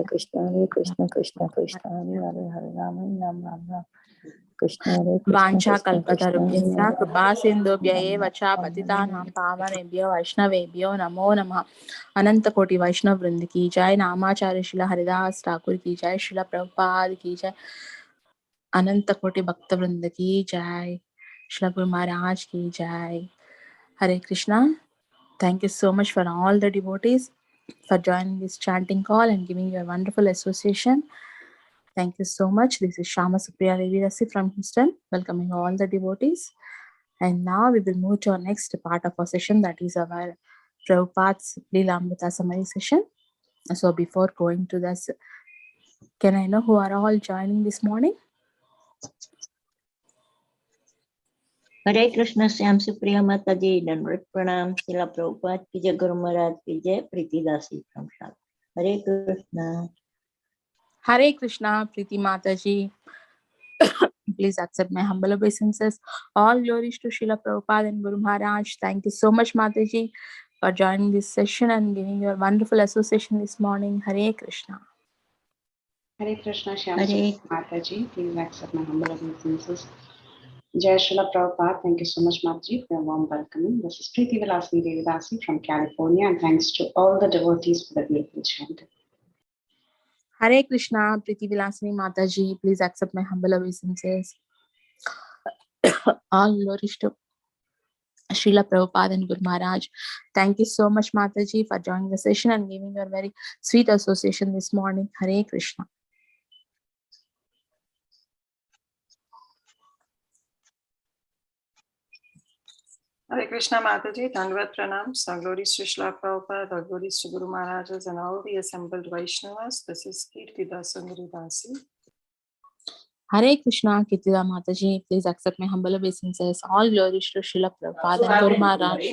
Hare Krishna, Krishna Krishna, Hare Hare, Hare Rama, Ram Ram. Krishna Hare Krishna, Vancha Krishna kalpatarubhyasya kripa sindhubhya eva cha patitanam pavanebhyo vaishnavebhyo namo namah. Ananta koti Vaishnav Vrind ki jai, Namacharya Srila Haridas Thakur ki jai, Srila Prabhupada ki jai, Ananta koti Bhakta Vrind ki jai, Srila Guru Maharaj ki jai. Hare Krishna. Thank you so much for all the devotees for joining this chanting call and giving your wonderful association. Thank you so much. This is Shama Supriya Revirasi from Houston, welcoming all the devotees. And now we will move to our next part of our session, that is our Prabhupada's Lilamrta summary session. So before going to this, can I know who are all joining this morning? Hare Krishna, Shyam Supriya Mataji, Dandavat Pranam, Srila Prabhupada ki jai, Guru Maharaj ki jai, Preeti Dasi from Srila. Hare Krishna. Hare Krishna, Preeti Mataji. Please accept my humble obeisances. All glories to Srila Prabhupada and Guru Maharaj. Thank you so much, Mataji, for joining this session and giving your wonderful association this morning. Hare Krishna. Hare Krishna, Shyam Mataji. Please accept my humble obeisances. Jai Srila Prabhupada. Thank you so much, Mataji, for your warm welcoming. This is Preeti Vilasini Devidasi from California, and thanks to all the devotees for the beautiful chanting. Hare Krishna, Preeti Vilasini Mataji. Please accept my humble obeisances. All glories to Srila Prabhupada and Guru Maharaj. Thank you so much, Mataji, for joining the session and giving your very sweet association this morning. Hare Krishna. Hare Krishna, Mataji, Dandavat Pranam, all glories to Srila Prabhupada, all glories to Guru Maharajas and all the assembled Vaishnavas. This is Kirti Dasangari Dasi. Hare Krishna, Kirtida Mataji. Please accept my humble obeisances. All glories to Srila Prabhupada and Guru Maharaj.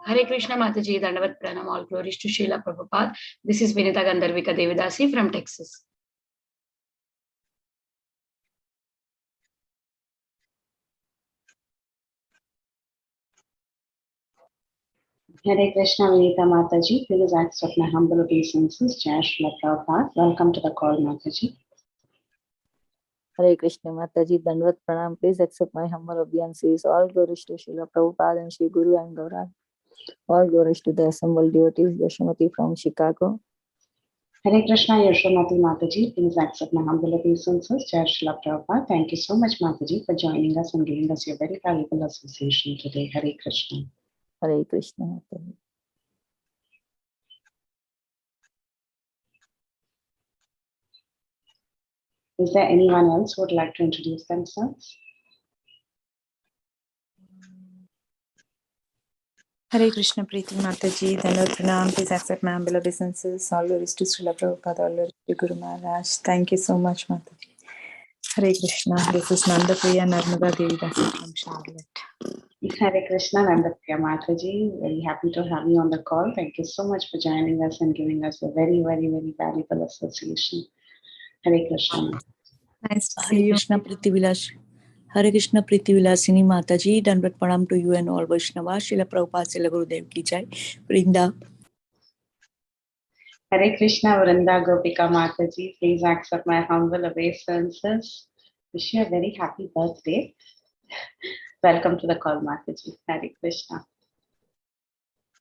Hare Krishna, Mataji, Dandavat Pranam, all glories to Srila Prabhupada. This is Vinita Gandharvika Devidasi from Texas. Hare Krishna, Vinita Mataji. Please accept my humble obeisances. Jai Srila Prabhupada. Welcome to the call, Mataji. Hare Krishna, Mataji, Dandavat Pranam. Please accept my humble obeisances. All glories to Srila Prabhupada and Sri Guru and Gaurangi. All glories to the assembled devotees. Yashamati from Chicago. Hare Krishna, Yashamati Mataji. Please accept my humble obeisances. Jai Srila Prabhupada. Thank you so much, Mataji, for joining us and giving us your very valuable association today. Hare Krishna. Hare Krishna, Mataji. Is there anyone else who would like to introduce themselves? Hare Krishna, Preeti Mataji, Dandavat Pranam. Please accept my humble obeisances. All glories to Srila Prabhupada, all glories to Guru Maharaj. Thank you so much, Mataji. Hare Krishna. This is Nandapriya Narmada Devidasi from Charlotte. Hare Krishna, Nandapriya Mataji. Very happy to have you on the call. Thank you so much for joining us and giving us a very, very, very valuable association. Hare Krishna. Nice to see you. Hare Krishna, Preeti Vilasini Mataji. Dandavat Pranam to you and all Vaishnavas. Srila Prabhupada, Srila Gurudev ki jai. Vrinda. Hare Krishna, Vrinda Gopika Mataji. Please accept my humble obeisances. Wish you a very happy birthday. Welcome to the call, Mataji. Hare Krishna.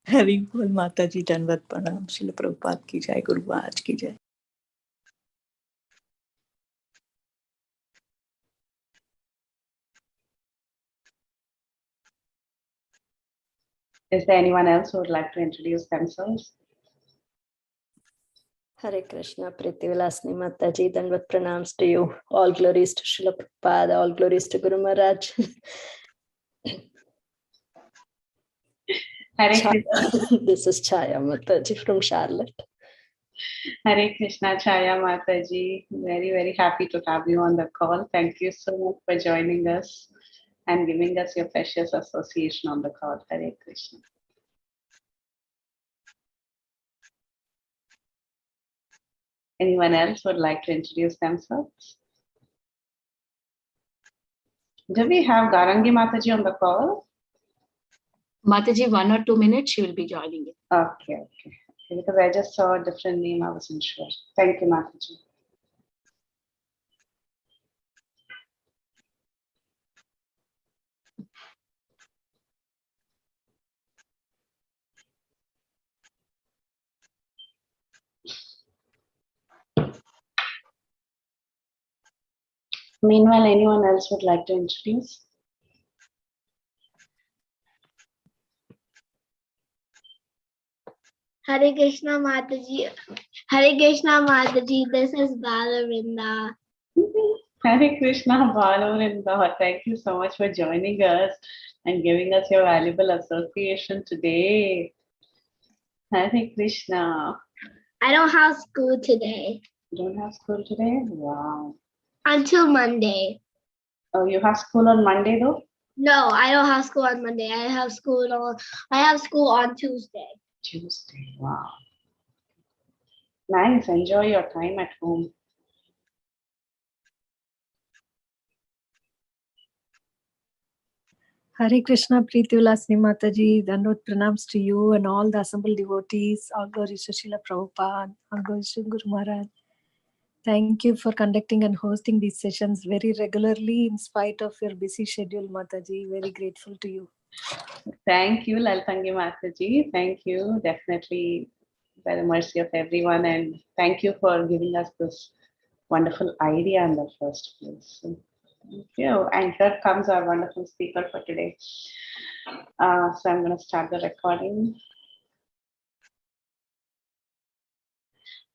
Hare Bol Mataji, Dandavat Pranam. Srila Prabhupada ki jai, Guru Maharaj ki jai. Is there anyone else who would like to introduce themselves? Hare Krishna, Preeti Vilasini Mataji, Dandavat Pranams to you. All glories to Srila Prabhupada, all glories to Guru Maharaj. This is Chaya Mataji from Charlotte. Hare Krishna, Chaya Mataji. Very, very happy to have you on the call. Thank you so much for joining us and giving us your precious association on the call. Hare Krishna. Anyone else would like to introduce themselves? Do we have Gaurangi Mataji on the call? Mataji, 1 or 2 minutes, she will be joining it. Okay. Because I just saw a different name, I wasn't sure. Thank you, Mataji. Meanwhile, anyone else would like to introduce? Hare Krishna Mataji. Hare Krishna Mataji. This is Lilamrta. Hare Krishna, Balavinda. Thank you so much for joining us and giving us your valuable association today. Hare Krishna. I don't have school today. You don't have school today? Wow. Until Monday. Oh, you have school on Monday though? No, I don't have school on Monday. I have school on Tuesday. Tuesday, wow. Nice, enjoy your time at home. Hare Krishna, Preeti Vilasini Mataji, Dandot pranams to you and all the assembled devotees. All glories to Srila Prabhupada, all glories to Guru Maharaj. Thank you for conducting and hosting these sessions very regularly in spite of your busy schedule, Mataji. Very grateful to you. Thank you, Laltangi Mataji. Thank you, definitely by the mercy of everyone. And thank you for giving us this wonderful idea in the first place. So, thank you. And here comes our wonderful speaker for today. So I'm going to start the recording.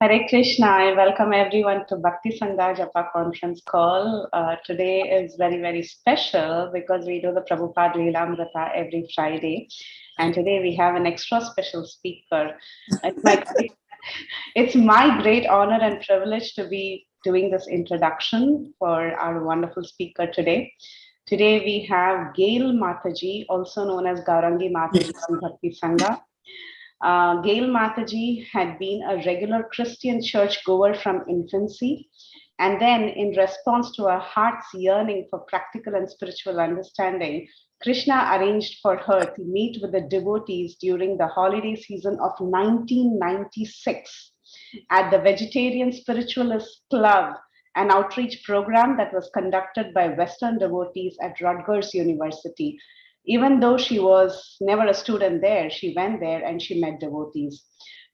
Hare Krishna, I welcome everyone to Bhakti Sangha Japa conference call. Today is very, very special because we do the Prabhupada Lilamrta every Friday. And today we have an extra special speaker. It's my great honor and privilege to be doing this introduction for our wonderful speaker today. Today we have Gail Mataji, also known as Gaurangi Mataji from Bhakti Sangha. Gail Mataji had been a regular Christian church goer from infancy, and then in response to her heart's yearning for practical and spiritual understanding, Krishna arranged for her to meet with the devotees during the holiday season of 1996 at the Vegetarian Spiritualist Club, an outreach program that was conducted by Western devotees at Rutgers University. Even though she was never a student there, she went there and she met devotees.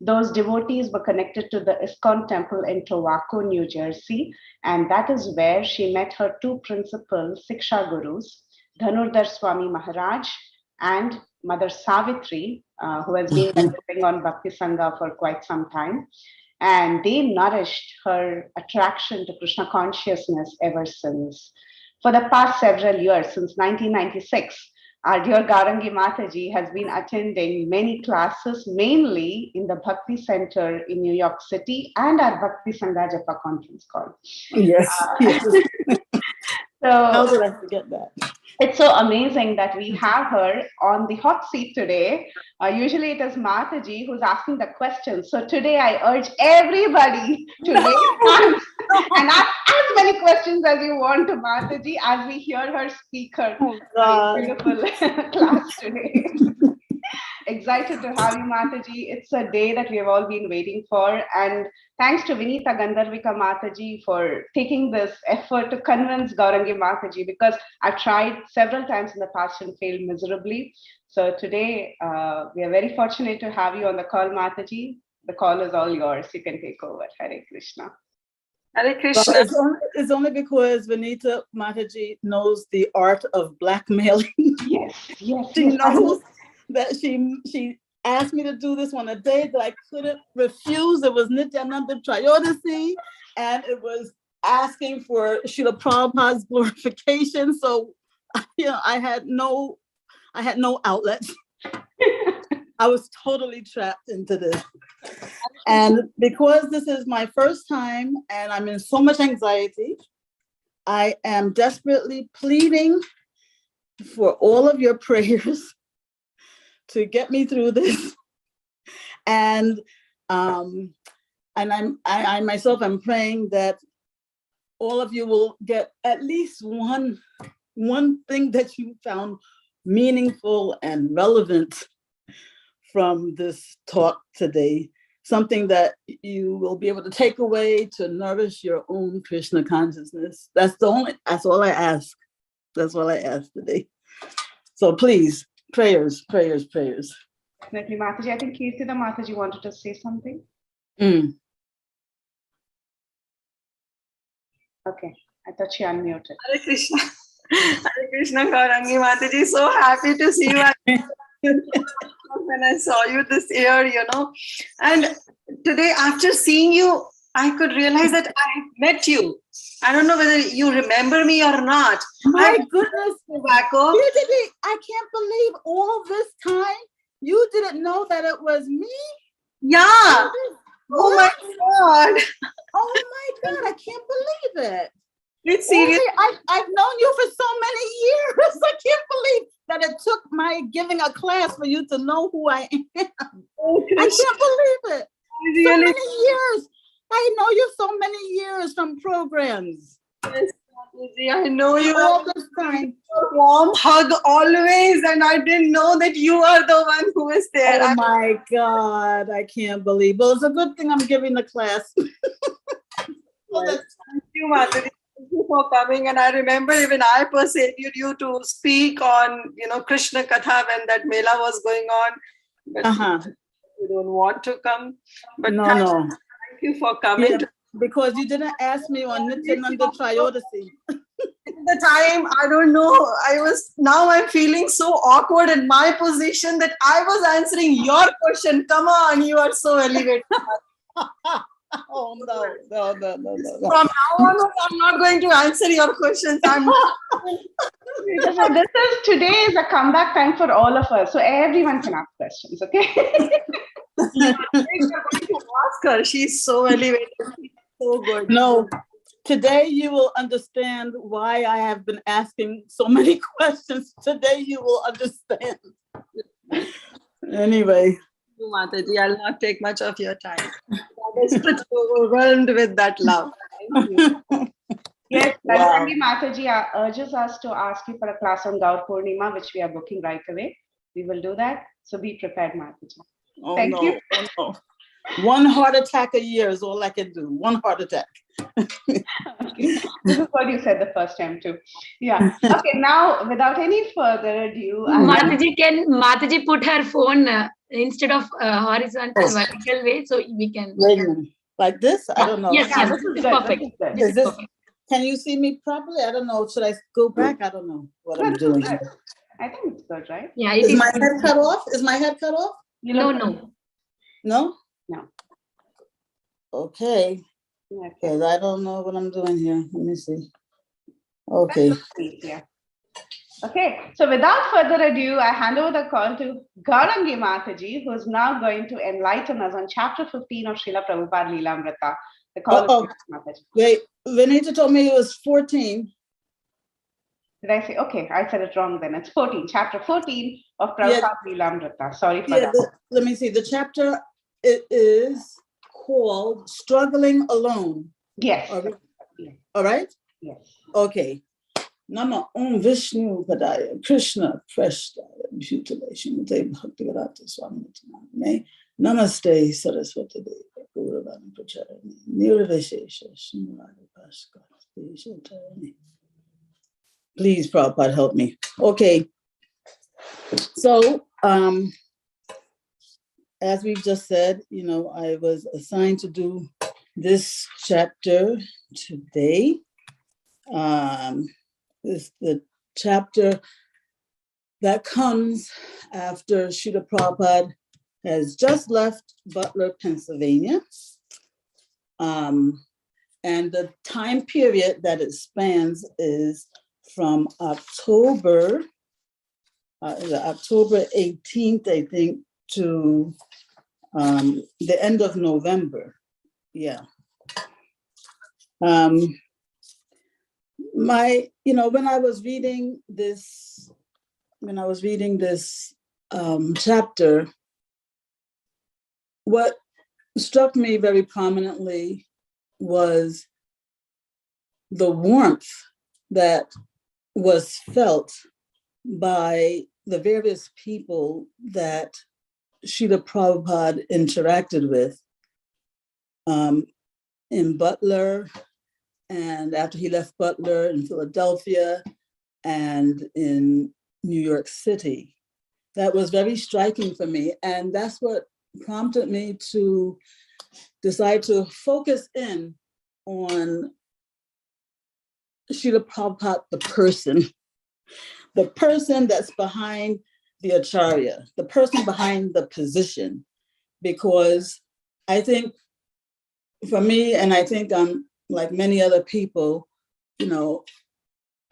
Those devotees were connected to the ISKCON temple in Tobacco, New Jersey, and that is where she met her two principal Siksha Gurus, Dhanurdhar Swami Maharaj and Mother Savitri, who has been lecturing on Bhakti Sangha for quite some time. And they nourished her attraction to Krishna consciousness ever since. For the past several years, since 1996, our dear Gaurangi Mataji has been attending many classes, mainly in the Bhakti Center in New York City and our Bhakti Sangha Japa conference call. Yes. So how did I forget that? It's so amazing that we have her on the hot seat today. Usually it is Mataji who's asking the questions. So today I urge everybody to raise hands and ask as many questions as you want to Mataji as we hear her speak her beautiful class today. Excited to have you, Mataji. It's a day that we have all been waiting for. And thanks to Vinita Gandharvika Mataji for taking this effort to convince Gaurangi Mataji, because I've tried several times in the past and failed miserably. So today, we are very fortunate to have you on the call, Mataji. The call is all yours. You can take over. Hare Krishna. Hare Krishna. Well, it's only because Vinita Mataji knows the art of blackmailing. Yes. She knows that she asked me to do this on a day that I couldn't refuse. It was Nityananda Trayodasi, and it was asking for Srila Prabhupada's glorification. So, I had no outlets. I was totally trapped into this. And because this is my first time and I'm in so much anxiety, I am desperately pleading for all of your prayers to get me through this. And I myself am praying that all of you will get at least one one thing that you found meaningful and relevant from this talk today, something that you will be able to take away to nourish your own Krishna consciousness. That's all I ask. That's all I ask today. So please, prayers. Definitely, Mataji. I think Kirtida Mataji wanted to say something. Okay, I thought she unmuted. Hare Krishna. Hare Krishna, Gaurangi Mataji. So happy to see you. When I saw you this year, and today after seeing you, I could realize that I have met you. I don't know whether you remember me or not. My goodness, tobacco. I can't believe all this time you didn't know that it was me. Yeah. Oh my God. Oh my God, I can't believe it. It's serious. I've known you for so many years. I can't believe that it took my giving a class for you to know who I am. Oh, I can't believe it. Really? So many years. I know you so many years from programs. Yes, I know you all this time. A warm hug always, and I didn't know that you are the one who is there. Oh my God, I can't believe. Well, it's a good thing I'm giving the class. Thank you, Mataji. Thank you for coming. And I remember even I persuaded you to speak on, Krishna Katha when that Mela was going on. But you don't want to come. But no. Thank you for coming. Yeah, because you didn't ask me on Nityananda Trayodasi. The time, I don't know. Now I'm feeling so awkward in my position that I was answering your question. Come on, you are so elevated. Oh, no. From now on, I'm not going to answer your questions. Today is a comeback time for all of us. So everyone can ask questions, okay? You're going to ask her. She's so elevated. She's so good. No. Today you will understand why I have been asking so many questions. Today you will understand. Anyway. Mataji, I'll not take much of your time. I was pretty overwhelmed with that love. Thank you. Yes, Gaurangi Mataji urges us to ask you for a class on Gaur Purnima, which we are booking right away. We will do that. So be prepared, Mataji. Thank you. Oh, no. One heart attack a year is all I can do. One heart attack. Okay. This is what you said the first time too. Yeah. Okay. Now, without any further ado, can Mataji put her phone instead of horizontal, vertical way, so we can. Wait a minute. Like this? I don't know. Yes, this is perfect. Is this? Can you see me properly? I don't know. Should I go back? I don't know what I'm doing. I think it's good, right? Yeah. Is my head cut off? Is my head cut off? No. No? No. Okay. Because I don't know what I'm doing here. Let me see. Okay. Yeah. Okay. So without further ado, I hand over the call to Gaurangi Mataji, who is now going to enlighten us on chapter 15 of Srila Prabhupada Lilamrta. The call is Mataji. Wait, Vinita told me it was 14. Did I say? Okay, I said it wrong then. It's 14, chapter 14 of Prabhupada Lilamrta. Sorry for that. Let me see. The chapter is called Struggling Alone. Yes. All right? Yes. Okay. Nama Om Vishnu Padaya Krishna Prashtaya Mutilation Bhakti Swami Namaste Saraswati Deva Gauravani Pracharani Nirvishesha Shimurari Bhaskar. Please, Prabhupada, help me. Okay. So, as we've just said, I was assigned to do this chapter today. It's the chapter that comes after Srila Prabhupada has just left Butler, Pennsylvania. And the time period that it spans is from October 18th, I think, to the end of November. Yeah. When I was reading this chapter, what struck me very prominently was the warmth that was felt by the various people that Srila Prabhupada interacted with in Butler, and after he left Butler, in Philadelphia, and in New York City. That was very striking for me. And that's what prompted me to decide to focus in on Srila Prabhupada, the person that's behind the Acharya, the person behind the position. Because I think for me, and I think like many other people, you know,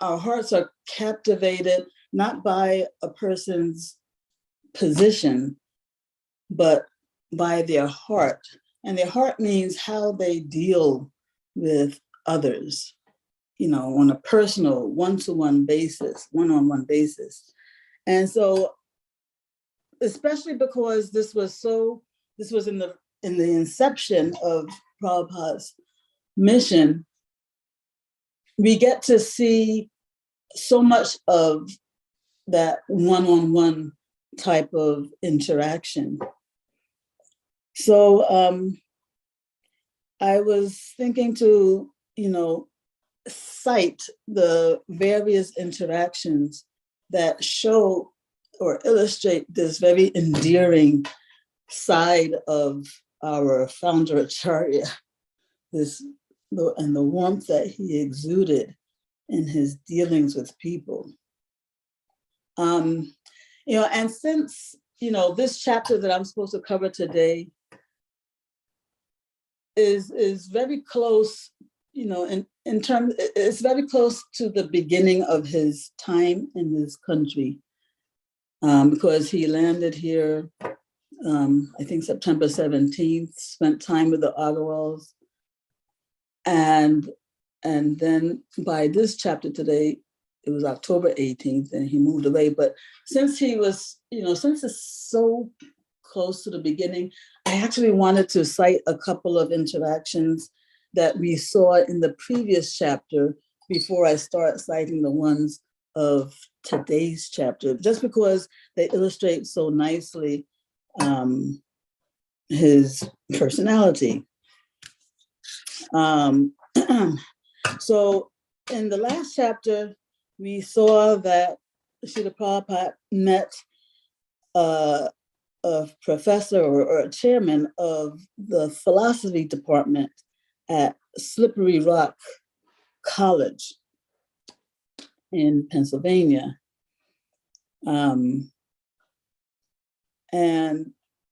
our hearts are captivated not by a person's position, but by their heart. And their heart means how they deal with others, you know, on a personal, one-to-one basis, one-on-one basis. And so, especially because this was in the inception of Prabhupada's mission, we get to see so much of that one-on-one type of interaction. So I was thinking to, you know, cite the various interactions that show or illustrate this very endearing side of our founder Acharya, and the warmth that he exuded in his dealings with people. You know, and since, you know, this chapter that I'm supposed to cover today is very close, you know, in terms, it's very close to the beginning of his time in this country, because he landed here, I think September 17th, spent time with the Agarwals, and then by this chapter today, it was October 18th, and he moved away. But since he was, you know, since it's so close to the beginning, I actually wanted to cite a couple of interactions that we saw in the previous chapter before I start citing the ones of today's chapter, just because they illustrate so nicely his personality. So in the last chapter, we saw that Srila Prabhupada met a professor or a chairman of the philosophy department at Slippery Rock College in Pennsylvania. And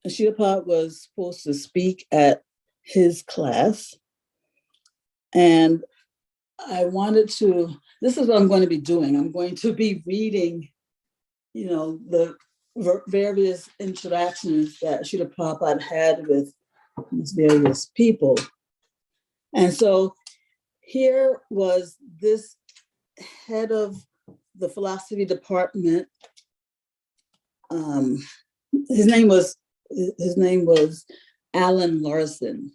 Srila Prabhupada was supposed to speak at his class. And I wanted to, this is what I'm going to be doing. I'm going to be reading, you know, the various interactions that Srila Prabhupada had with these various people. And so here was this head of the philosophy department. His name was Alan Larson.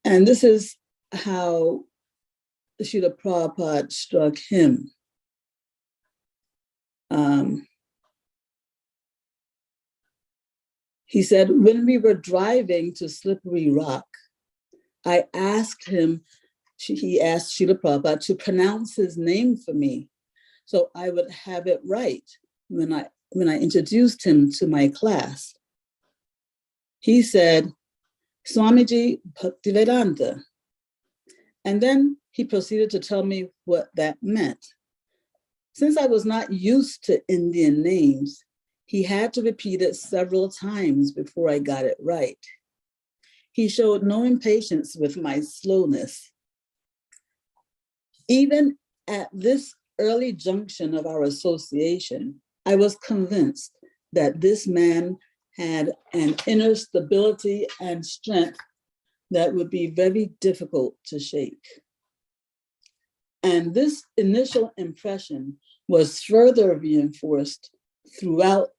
And this is how Srila Prabhupada struck him. He said, when we were driving to Slippery Rock, I asked him, he asked Srila Prabhupada to pronounce his name for me so I would have it right when I introduced him to my class. He said, Swamiji Bhaktivedanta. And then he proceeded to tell me what that meant. Since I was not used to Indian names, he had to repeat it several times before I got it right. He showed no impatience with my slowness. Even at this early junction of our association, I was convinced that this man had an inner stability and strength that would be very difficult to shake. And this initial impression was further reinforced throughout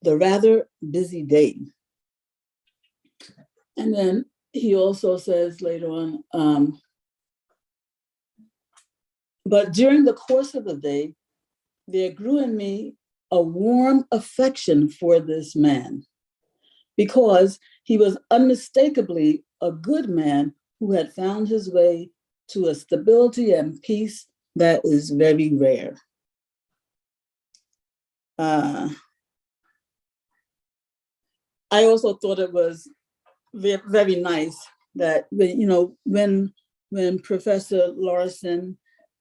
the rather busy day. And then he also says later on, But during the course of the day, there grew in me a warm affection for this man, because he was unmistakably a good man who had found his way to a stability and peace that is very rare. I also thought it was very nice that, you know, when Professor Larson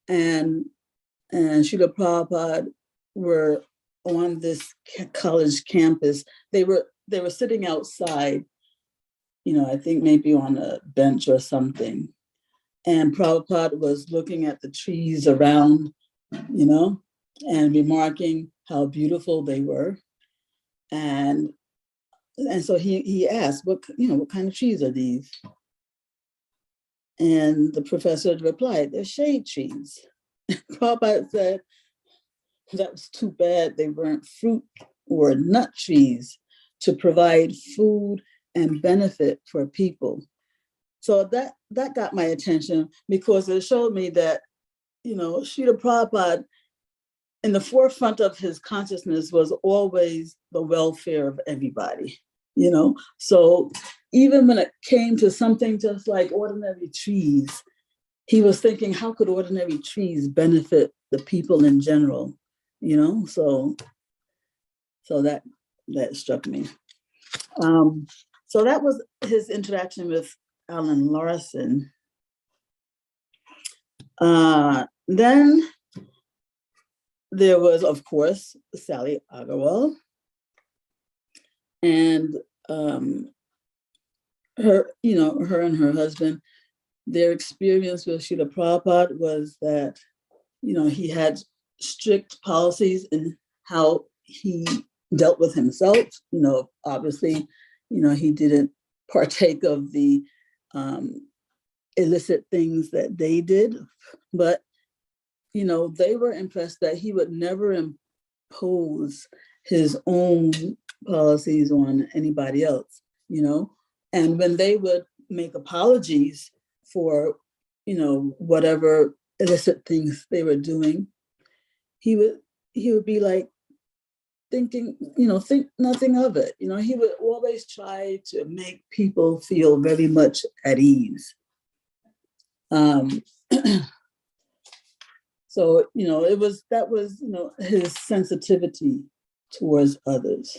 and Srila Prabhupada were on this college campus, they were sitting outside, you know, I think maybe on a bench or something. And Prabhupada was looking at the trees around, you know, and remarking how beautiful they were. And so he asked, what kind of trees are these? And the professor replied, they're shade trees. Prabhupada said, that was too bad they weren't fruit or nut trees to provide food and benefit for people. So that got my attention, because it showed me that, you know, Srila Prabhupada, in the forefront of his consciousness was always the welfare of everybody, you know? So even when it came to something just like ordinary trees, he was thinking, how could ordinary trees benefit the people in general, you know? So that struck me. So that was his interaction with Alan Larson. Then there was, of course, Sally Agarwal, and her and her husband, their experience with Srila Prabhupada was that, you know, he had strict policies in how he dealt with himself. You know, obviously, you know, he didn't partake of the illicit things that they did, but, you know, they were impressed that he would never impose his own policies on anybody else, you know. And when they would make apologies for, you know, whatever illicit things they were doing, he would be like thinking, you know, think nothing of it. You know, he would always try to make people feel very much at ease. So, you know, that was, you know, his sensitivity towards others.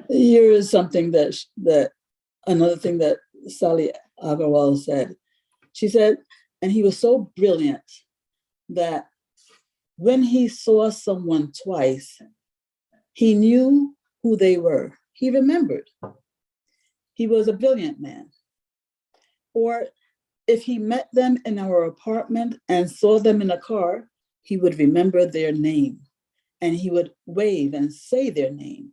Here is something that another thing that Sally Agarwal said. She said, and he was so brilliant that when he saw someone twice, he knew who they were. He remembered. He was a brilliant man. Or if he met them in our apartment and saw them in a car, he would remember their name and he would wave and say their name.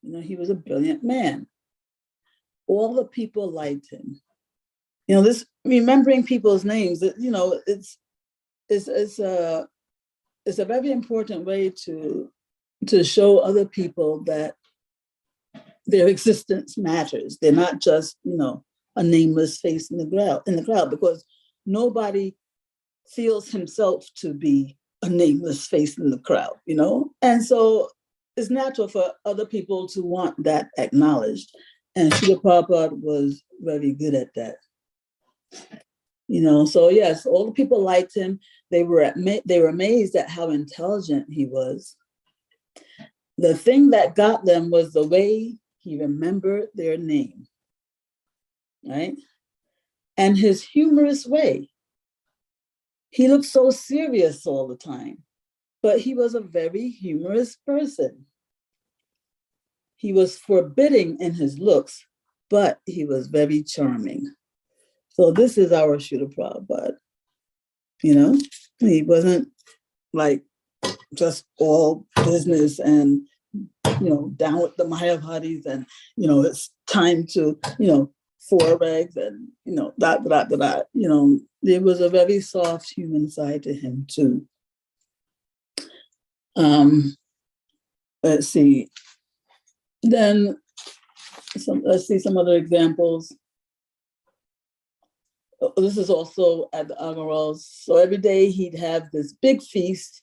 You know, he was a brilliant man. All the people liked him. You know, this remembering people's names, you know, it's a very important way to show other people that their existence matters. They're not just, you know, a nameless face in the crowd, because nobody feels himself to be a nameless face in the crowd, you know? And so it's natural for other people to want that acknowledged. And Srila Prabhupada was very good at that. You know, so yes, all the people liked him. They were amazed at how intelligent he was. The thing that got them was the way he remembered their name, right? And his humorous way. He looked so serious all the time, but he was a very humorous person. He was forbidding in his looks, but he was very charming. So this is our Srila Prabhupada. You know, he wasn't like just all business and, you know, down with the Mayavadis and, you know, it's time to, you know, four legs and, you know, you know, there was a very soft human side to him too. Let's see. Then let's see some other examples. This is also at the Agarwals. So every day he'd have this big feast.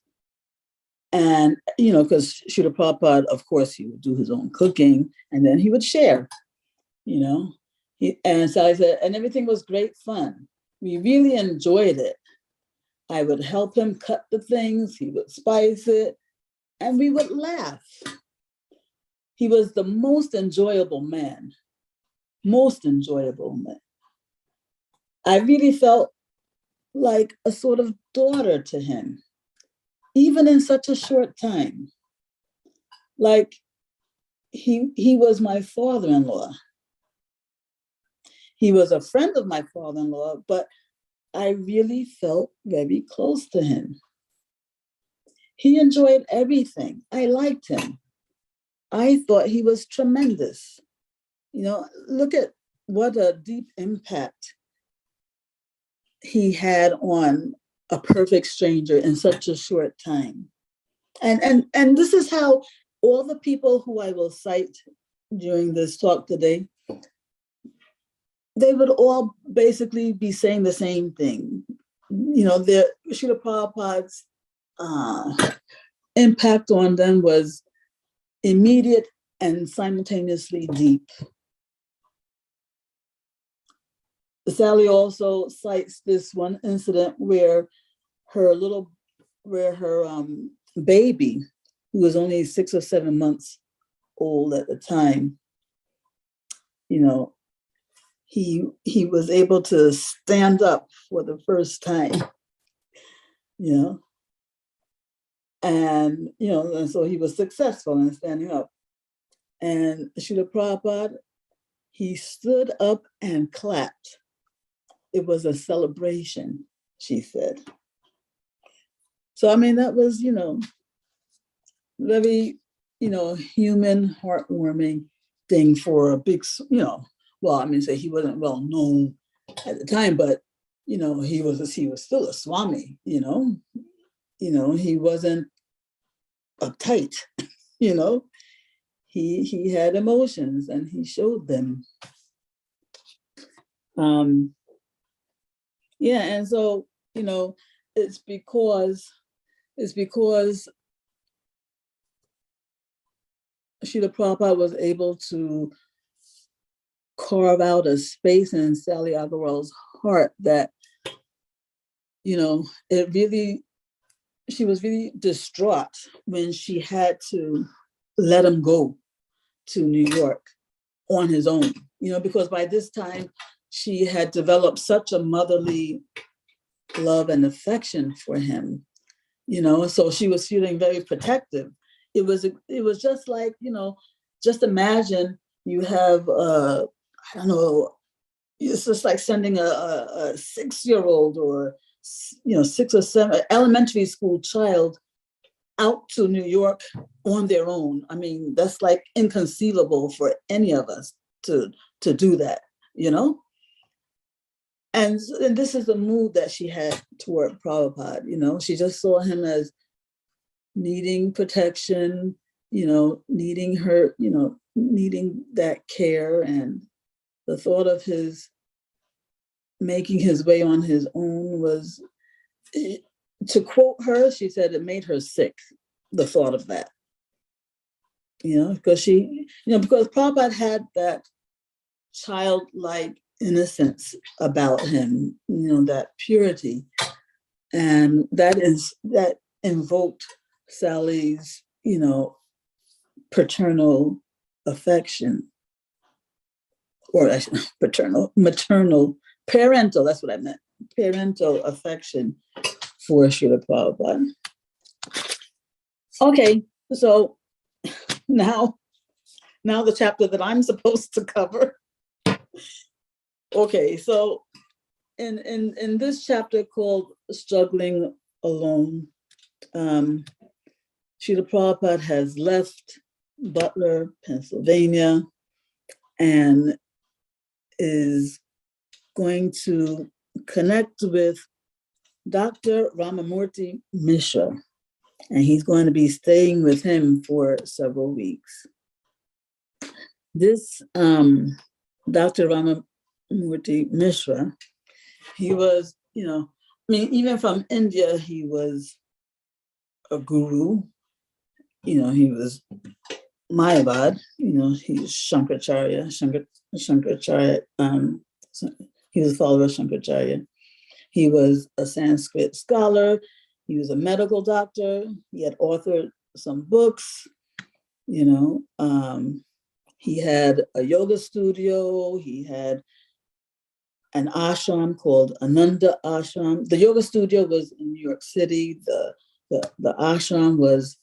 And, because Srila Prabhupada, of course, he would do his own cooking and then he would share, and so I said, and everything was great fun. We really enjoyed it. I would help him cut the things, he would spice it, and we would laugh. He was the most enjoyable man. I really felt like a sort of daughter to him, even in such a short time. Like he was my father-in-law. He was a friend of my father-in-law, but I really felt very close to him. He enjoyed everything. I liked him. I thought he was tremendous. Look at what a deep impact he had on a perfect stranger in such a short time. And this is how all the people who I will cite during this talk today, they would all basically be saying the same thing. Srila Prabhupada's impact on them was immediate and simultaneously deep. Sally also cites this one incident where her baby, who was only 6 or 7 months old at the time, he was able to stand up for the first time, and so he was successful in standing up. And Srila Prabhupada, he stood up and clapped. It was a celebration, she said. So, that was, very, human, heartwarming thing for a big, say he wasn't well known at the time, but, he was still a Swami, he wasn't uptight, he had emotions and he showed them. And so, it's because Srila Prabhupada was able to carve out a space in Sally Agarwal's heart that, she was really distraught when she had to let him go to New York on his own, because by this time she had developed such a motherly love and affection for him, so she was feeling very protective. It was just like, just imagine you have, it's just like sending a 6-year-old or, 6 or 7 elementary school child out to New York on their own. That's like inconceivable for any of us to do that, And this is the mood that she had toward Prabhupada, she just saw him as needing protection, needing her, needing that care. And the thought of his making his way on his own was, to quote her, she said it made her sick, the thought of that. Because because Prabhupada had that childlike innocence about him, that purity. And that invoked Sally's, paternal affection, or parental, that's what I meant, parental affection for Srila Prabhupada. Okay, so now the chapter that I'm supposed to cover. Okay, so in this chapter called Struggling Alone, Srila Prabhupada has left Butler, Pennsylvania, and is going to connect with Dr. Ramamurti Mishra, and he's going to be staying with him for several weeks. This Dr. Ramamurti Mishra he was, you know, I mean, even from India, he was a guru. You know, he was Mayavad, you know, he's Shankaracharya, Shankaracharya, he was a follower of Shankaracharya. He was a Sanskrit scholar. He was a medical doctor. He had authored some books, you know. He had a yoga studio. He had an ashram called Ananda Ashram. The yoga studio was in New York City. The ashram was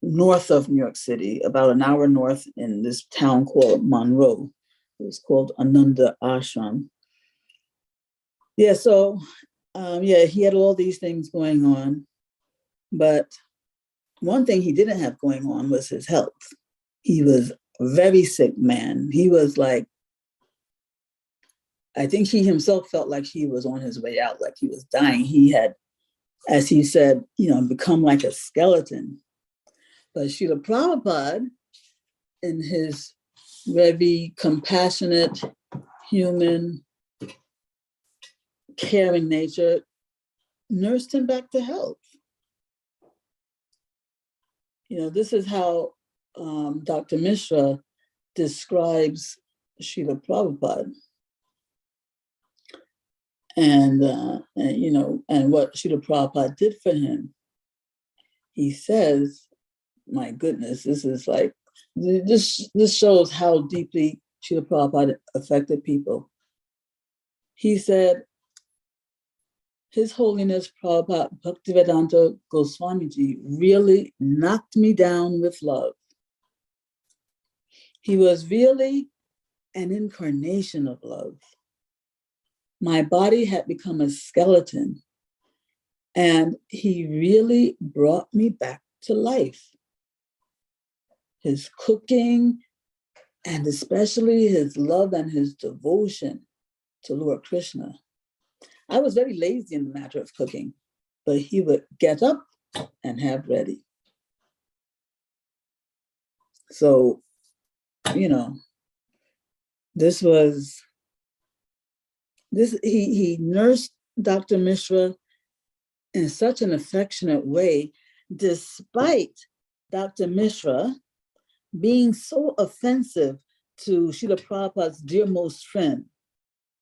north of New York City, about an hour north in this town called Monroe. It was called Ananda Ashram. Yeah, so yeah, he had all these things going on, but one thing he didn't have going on was his health. He was a very sick man. He was like, I think he himself felt like he was on his way out, like he was dying. He had, as he said, you know, become like a skeleton. But Srila Prabhupada, in his very compassionate, human, caring nature, nursed him back to health. You know, this is how Dr. Mishra describes Srila Prabhupada. And you know, and what Srila Prabhupada did for him. He says, my goodness, this is like, this shows how deeply Srila Prabhupada affected people. He said, His Holiness Prabhupada Bhaktivedanta Goswamiji really knocked me down with love. He was really an incarnation of love. My body had become a skeleton, and he really brought me back to life. His cooking, and especially his love and his devotion to Lord Krishna. I was very lazy in the matter of cooking, but he would get up and have ready. So, you know, he nursed Dr. Mishra in such an affectionate way, despite Dr. Mishra being so offensive to Srila Prabhupada's dearmost friend,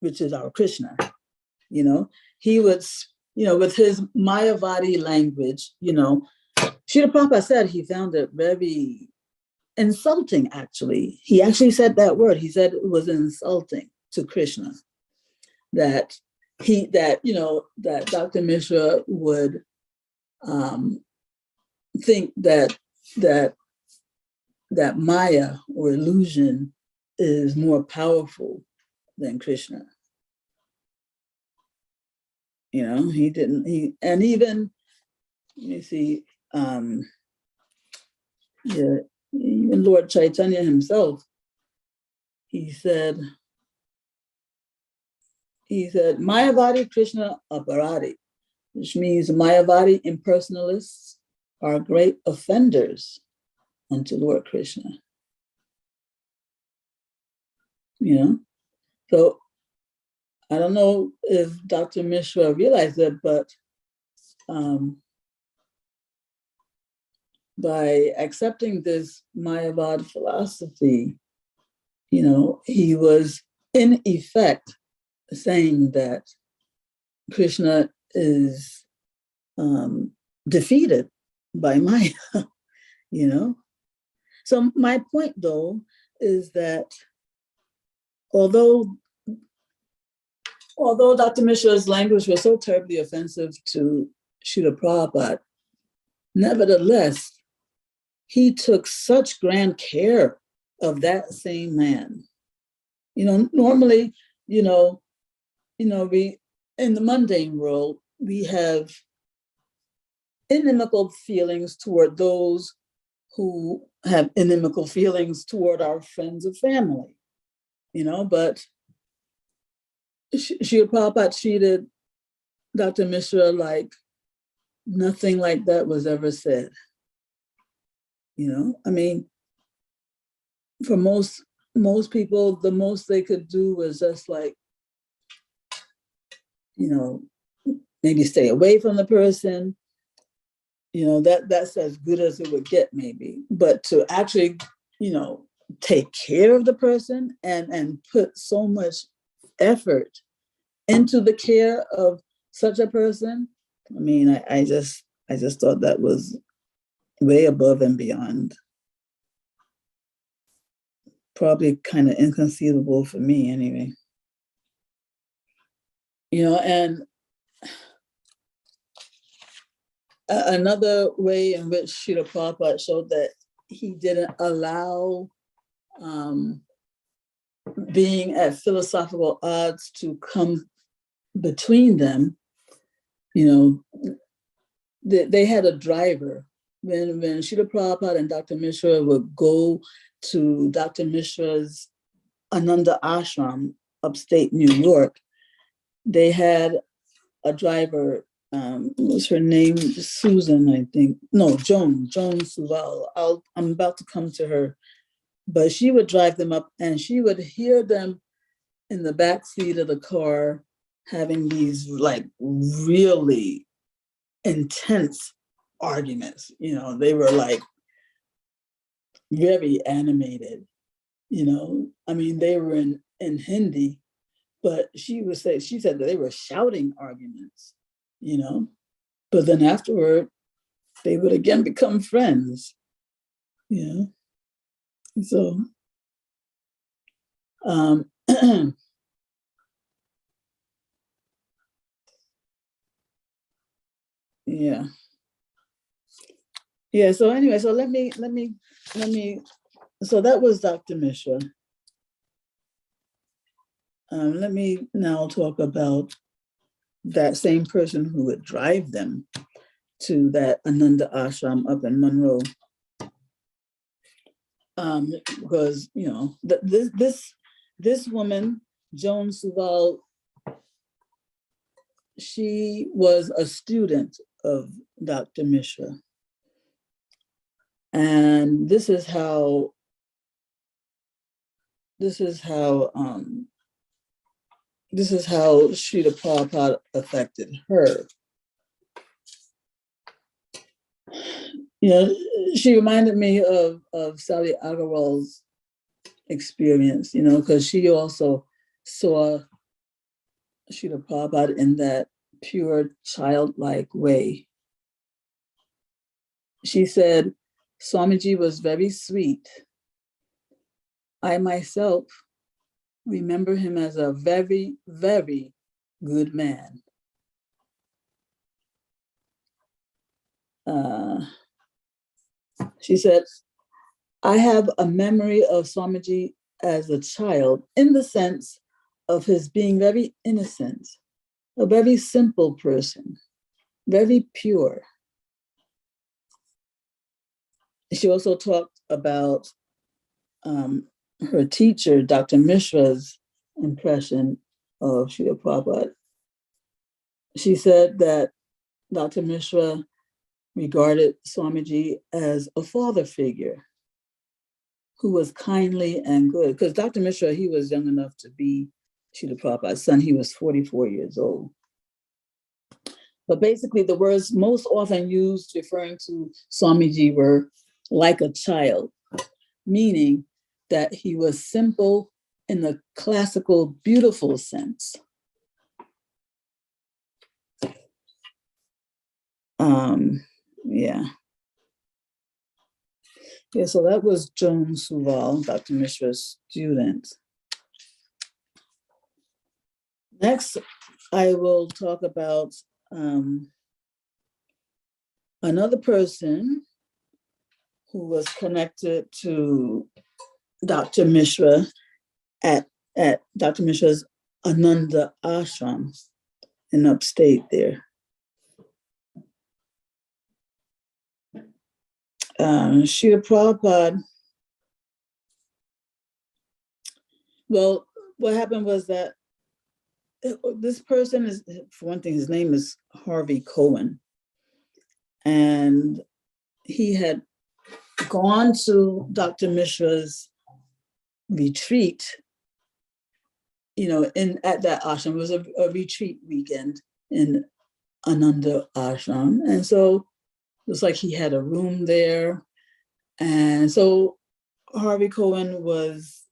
which is our Krishna. You know, he would, you know, with his Mayavadi language, you know, Srila Prabhupada said he found it very insulting, actually. He actually said that word. He said it was insulting to Krishna that you know, that Dr. Mishra would think that Maya or illusion is more powerful than Krishna. You know, and even, let me see, yeah, even Lord Chaitanya himself, he said, Mayavadi Krishna Aparadi, which means Mayavadi impersonalists are great offenders unto Lord Krishna. You know, so I don't know if Dr. Mishra realized that, but by accepting this Mayavad philosophy, you know, he was in effect saying that Krishna is defeated by Maya, you know? So my point, though, is that although Dr. Mishra's language was so terribly offensive to Srila Prabhupada, nevertheless, he took such grand care of that same man. You know, normally, we in the mundane world, we have inimical feelings toward those who have inimical feelings toward our friends or family, you know, but Srila Prabhupada treated Dr. Mishra like nothing like that was ever said. You know, I mean, for most people, the most they could do was just like maybe stay away from the person. That's as good as it would get, maybe. But to actually, take care of the person and put so much effort into the care of such a person, I just thought that was way above and beyond. Probably kind of inconceivable for me anyway. And another way in which Srila Prabhupada showed that he didn't allow being at philosophical odds to come between them, they had a driver. When Srila Prabhupada and Dr. Mishra would go to Dr. Mishra's Ananda Ashram, upstate New York, they had a driver. What was her name? Susan, I think. No, Joan Suval. I'm about to come to her. But she would drive them up, and she would hear them in the back seat of the car having these like really intense arguments. They were like very animated. They were in Hindi, but she said that they were shouting arguments. But then afterward, they would again become friends. So, yeah. So anyway, so let me. So that was Dr. Mishra. Let me now talk about that same person who would drive them to that Ananda Ashram up in Monroe. Because this woman, Joan Suval, she was a student of Dr. Mishra, and this is how Srila Prabhupada affected her. She reminded me of Sally Agarwal's experience, because she also saw Srila Prabhupada in that pure childlike way. She said, Swamiji was very sweet. I myself remember him as a very, very good man. She said, I have a memory of Swamiji as a child in the sense of his being very innocent, a very simple person, very pure. She also talked about her teacher, Dr. Mishra's impression of Srila Prabhupada. She said that Dr. Mishra regarded Swamiji as a father figure who was kindly and good. Because Dr. Mishra, he was young enough to be Srila Prabhupada's son. He was 44 years old. But basically, the words most often used referring to Swamiji were like a child, meaning that he was simple in the classical, beautiful sense. So that was Joan Suval, Dr. Mishra's student. Next, I will talk about another person who was connected to Dr. Mishra at Dr. Mishra's Ananda Ashram in upstate there. Srila Prabhupada, well, what happened was that this person is, for one thing, his name is Harvey Cohen. And he had gone to Dr. Mishra's retreat at that ashram. It was a retreat weekend in Ananda ashram. And so it was like he had a room there. And so Harvey Cohen was,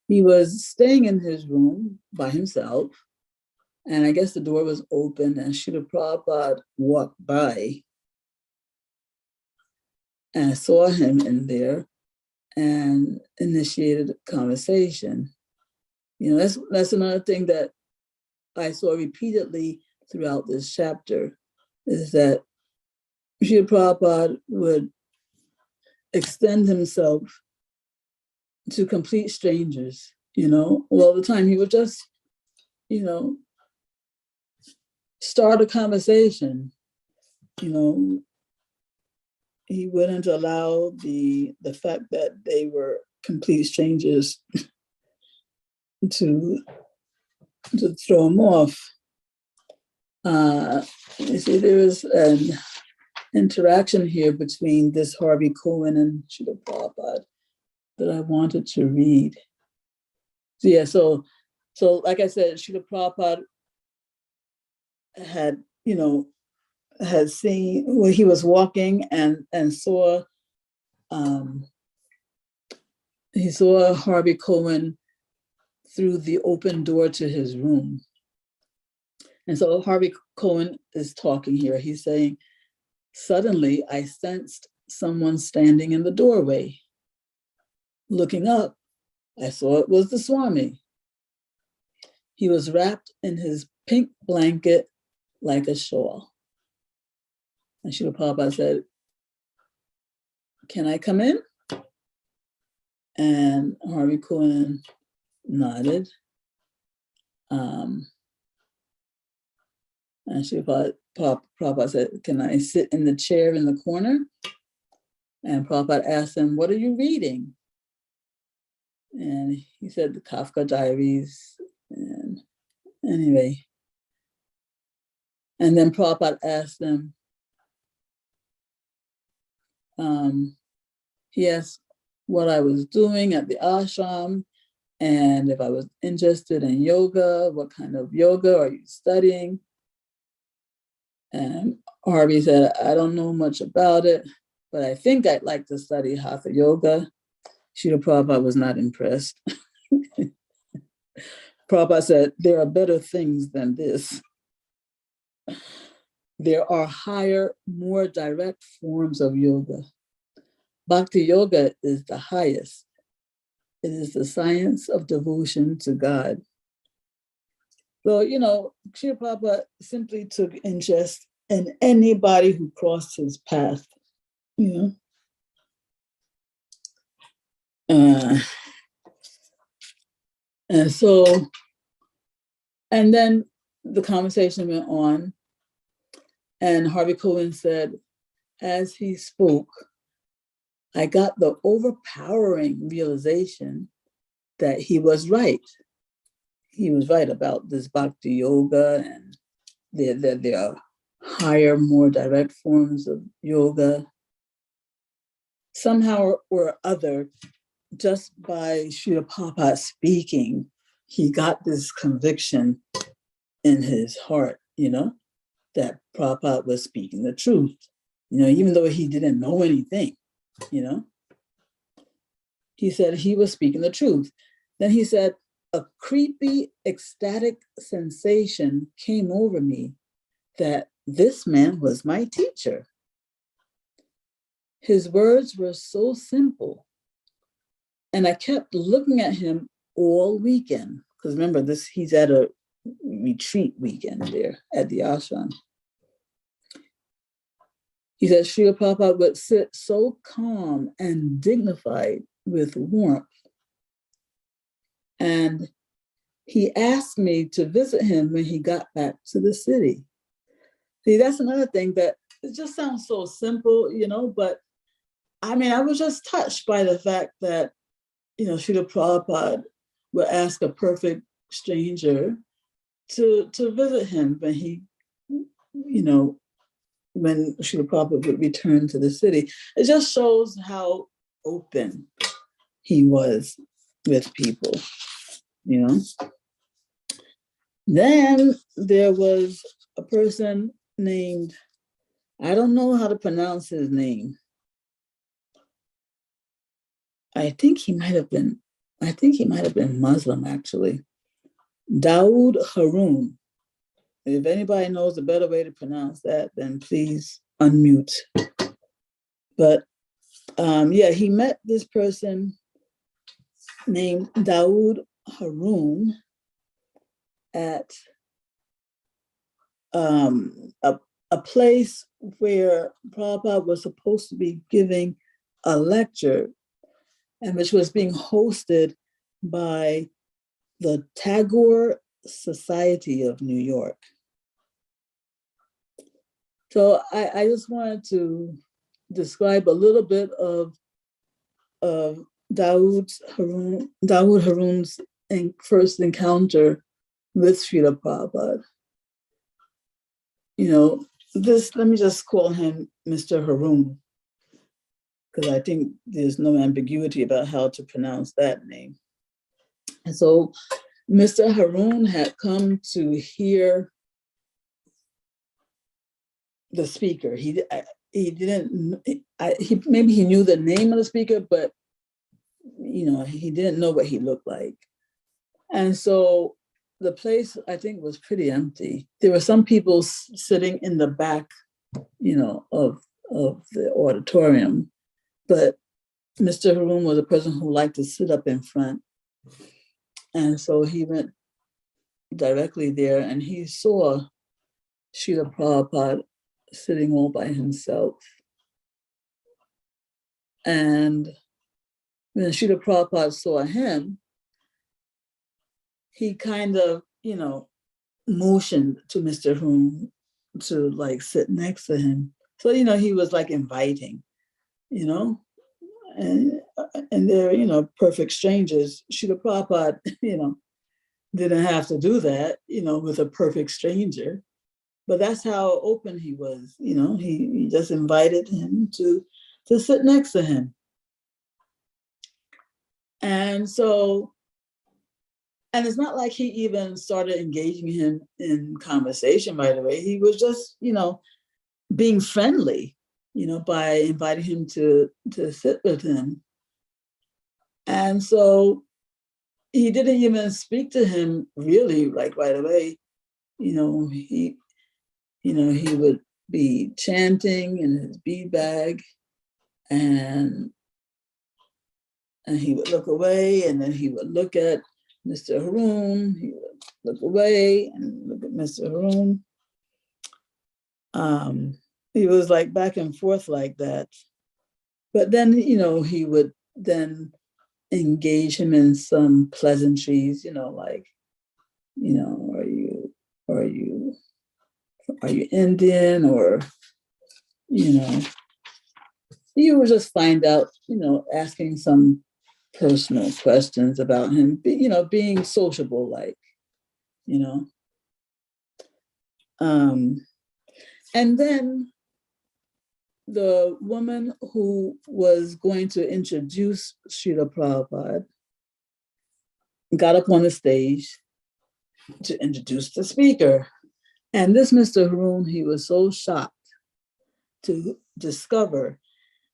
he was staying in his room by himself. And I guess the door was open and Srila Prabhupada walked by and saw him in there and initiated a conversation. That's another thing that I saw repeatedly throughout this chapter, is that Srila Prabhupada would extend himself to complete strangers, all the time. He would just, start a conversation. He wouldn't allow the fact that they were complete strangers to throw him off. You see, there was an interaction here between this Harvey Cohen and Srila Prabhupada that I wanted to read. So like I said, Srila Prabhupada had seen, when he was walking and saw, he saw Harvey Cohen through the open door to his room. And so Harvey Cohen is talking here. He's saying, "Suddenly I sensed someone standing in the doorway. Looking up, I saw it was the Swami. He was wrapped in his pink blanket like a shawl." And Srila Prabhupada said, "Can I come in?" And Harvey Cohen nodded. And Srila Prabhupada said, "Can I sit in the chair in the corner?" And Prabhupada asked him, "What are you reading?" And he said, "The Kafka Diaries." And anyway, and then Prabhupada asked him, he asked what I was doing at the ashram, and if I was interested in yoga, what kind of yoga are you studying? And Harvey said, "I don't know much about it, but I think I'd like to study Hatha Yoga." Srila Prabhupada was not impressed. Prabhupada said, "There are better things than this. There are higher, more direct forms of yoga. Bhakti Yoga is the highest. It is the science of devotion to God." So, Srila Prabhupada simply took interest in anybody who crossed his path, And then the conversation went on, and Harvey Cohen said, as he spoke, I got the overpowering realization that he was right. He was right about this Bhakti Yoga, and there are higher, more direct forms of yoga. Somehow or other, just by Srila Prabhupada speaking, he got this conviction in his heart, that Prabhupada was speaking the truth, even though he didn't know anything, He said he was speaking the truth. Then he said, a creepy, ecstatic sensation came over me that this man was my teacher. His words were so simple. And I kept looking at him all weekend. Because remember, he's at a retreat weekend there at the ashram. He said, Srila Prabhupada would sit so calm and dignified with warmth. And he asked me to visit him when he got back to the city. See, that's another thing that it just sounds so simple, but I was just touched by the fact that, Srila Prabhupada would ask a perfect stranger to visit him when he, when Srila Prabhupada would return to the city. It just shows how open he was with people, you know. Then there was a person named, I don't know how to pronounce his name. I think he might have been Muslim, actually. Dawood Haroon. If anybody knows a better way to pronounce that, then please unmute. But he met this person named Dawood Haroon at a place where Prabhupada was supposed to be giving a lecture, and which was being hosted by the Tagore Society of New York. So I just wanted to describe a little bit of Dawood Haroon's first encounter with Srila Prabhupada. You know, let me just call him Mr. Haroon, because I think there's no ambiguity about how to pronounce that name. And so Mr. Haroon had come to hear the speaker. Maybe he knew the name of the speaker, but you know, he didn't know what he looked like. And so the place, I think, was pretty empty. There were some people sitting in the back, you know, of the auditorium, but Mr. Haroon was a person who liked to sit up in front. And so he went directly there, and he saw Srila Prabhupada sitting all by himself. And when Srila Prabhupada saw him, he kind of, you know, motioned to Mr. Haroon to like sit next to him. So, you know, he was like inviting, you know, and they're, you know, perfect strangers. Srila Prabhupada, you know, didn't have to do that, you know, with a perfect stranger. But that's how open he was, you know, he just invited him to sit next to him. And so, and it's not like he even started engaging him in conversation right away. He was just, you know, being friendly, you know, by inviting him to sit with him. And so he didn't even speak to him really like right away. You know, he would be chanting in his bead bag, and he would look away, and then he would look at Mr. Haroon. He would look away and look at Mr. Haroon. He was like back and forth like that. But then, you know, he would then engage him in some pleasantries, you know, like, you know, are you Indian, or, you know, you would just find out, you know, asking some personal questions about him, you know, being sociable, like, you know. And then the woman who was going to introduce Srila Prabhupada got up on the stage to introduce the speaker. And this Mr. Haroon, he was so shocked to discover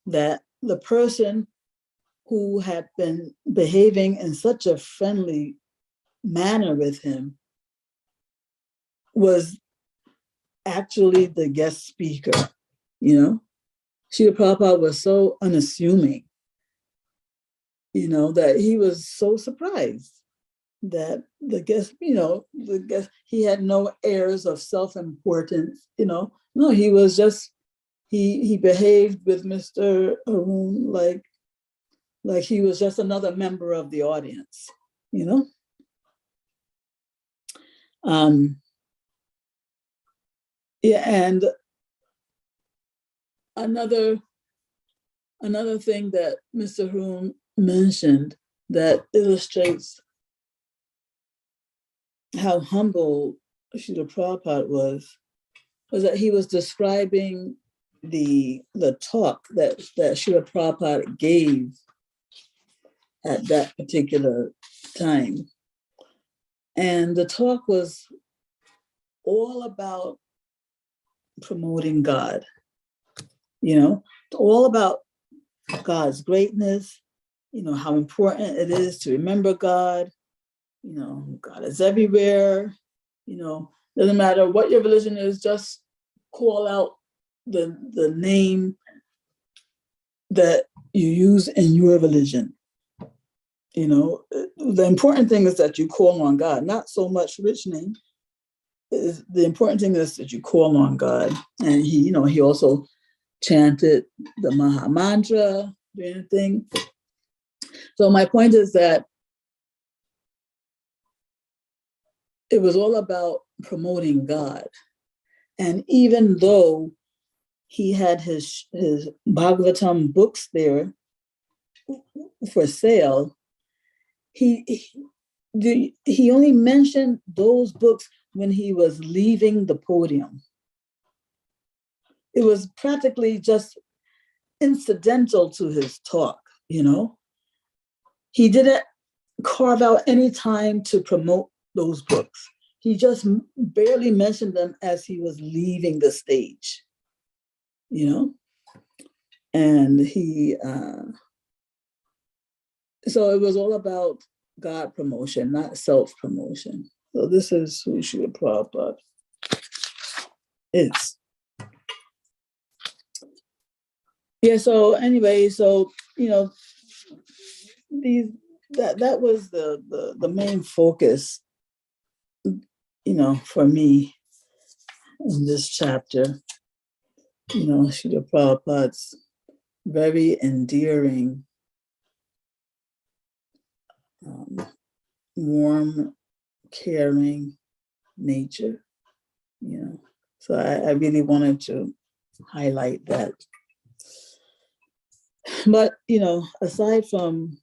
that the person who had been behaving in such a friendly manner with him was actually the guest speaker, you know? Srila Prabhupada was so unassuming, you know, that he was so surprised that the guest, you know, he had no airs of self-importance, you know. No, he was just, he behaved with Mr. Haroon like he was just another member of the audience, you know. Yeah, and another thing that Mr. Haroon mentioned that illustrates how humble Srila Prabhupada was that he was describing the talk that Srila Prabhupada gave at that particular time. And the talk was all about promoting God, all about God's greatness, how important it is to remember God. God is everywhere. Doesn't matter what your religion is, just call out the name that you use in your religion. The important thing is that you call on God, not so much which name. The important thing is that you call on God. And he also chanted the Maha Mantra during the thing. So my point is that it was all about promoting God. And even though he had his Bhagavatam books there for sale, he only mentioned those books when he was leaving the podium. It was practically just incidental to his talk, He didn't carve out any time to promote those books. He just barely mentioned them as he was leaving the stage, And so it was all about God promotion, not self-promotion. So this is who Srila Prabhupada is. Yeah, so anyway, that was the main focus, for me in this chapter. Srila Prabhupada's very endearing, warm, caring nature, So I really wanted to highlight that. But, aside from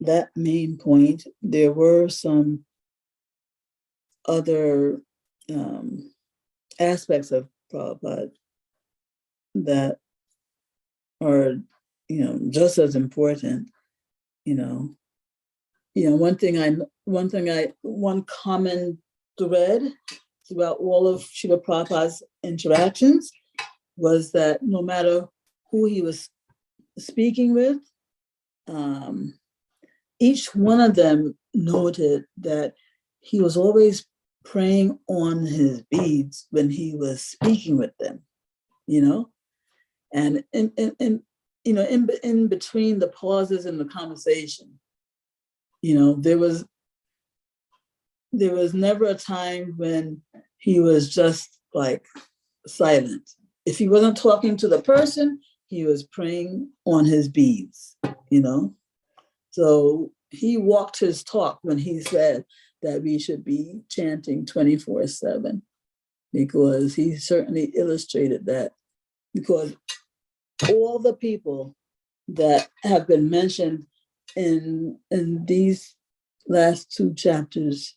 that main point, there were some other aspects of Prabhupada that are, just as important. One common thread throughout all of Srila Prabhupada's interactions was that no matter who he was speaking with, each one of them noted that he was always praying on his beads when he was speaking with them, and in between the pauses in the conversation, there was never a time when he was just like silent. If he wasn't talking to the person, he was praying on his beads, So he walked his talk when he said that we should be chanting 24/7, because he certainly illustrated that. Because all the people that have been mentioned in these last two chapters,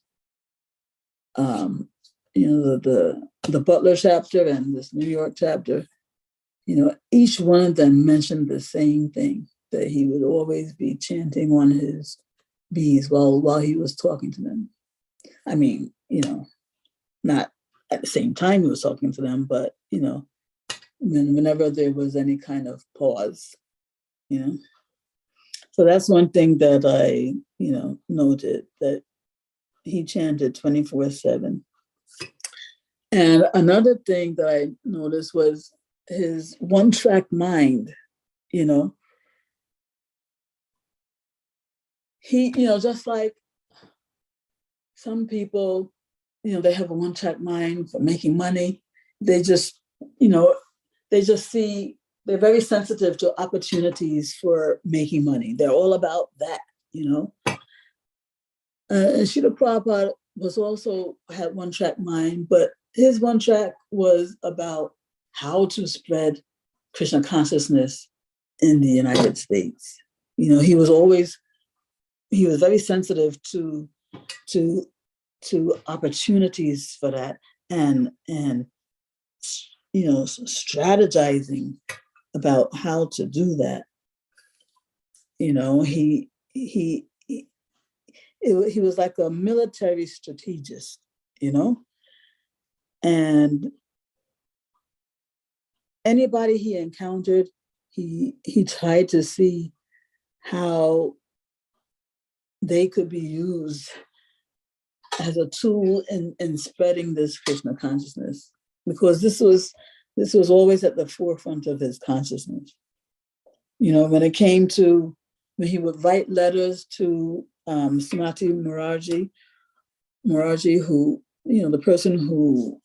the Butler chapter and this New York chapter, each one of them mentioned the same thing, that he would always be chanting on his beads while he was talking to them. I mean, not at the same time he was talking to them, but, whenever there was any kind of pause, So that's one thing that I, noted, that he chanted 24/7. And another thing that I noticed was his one-track mind, He, just like some people, they have a one-track mind for making money. They just, see, they're very sensitive to opportunities for making money. They're all about that, And Srila Prabhupada had one-track mind, but his one track was about how to spread Krishna consciousness in the United States. He was very sensitive to opportunities for that, and strategizing about how to do that. He he was like a military strategist, you know, and anybody he encountered, he tried to see how they could be used as a tool in spreading this Krishna consciousness, because this was always at the forefront of his consciousness. You know, when he would write letters to Srimati Mataji, who, you know, the person who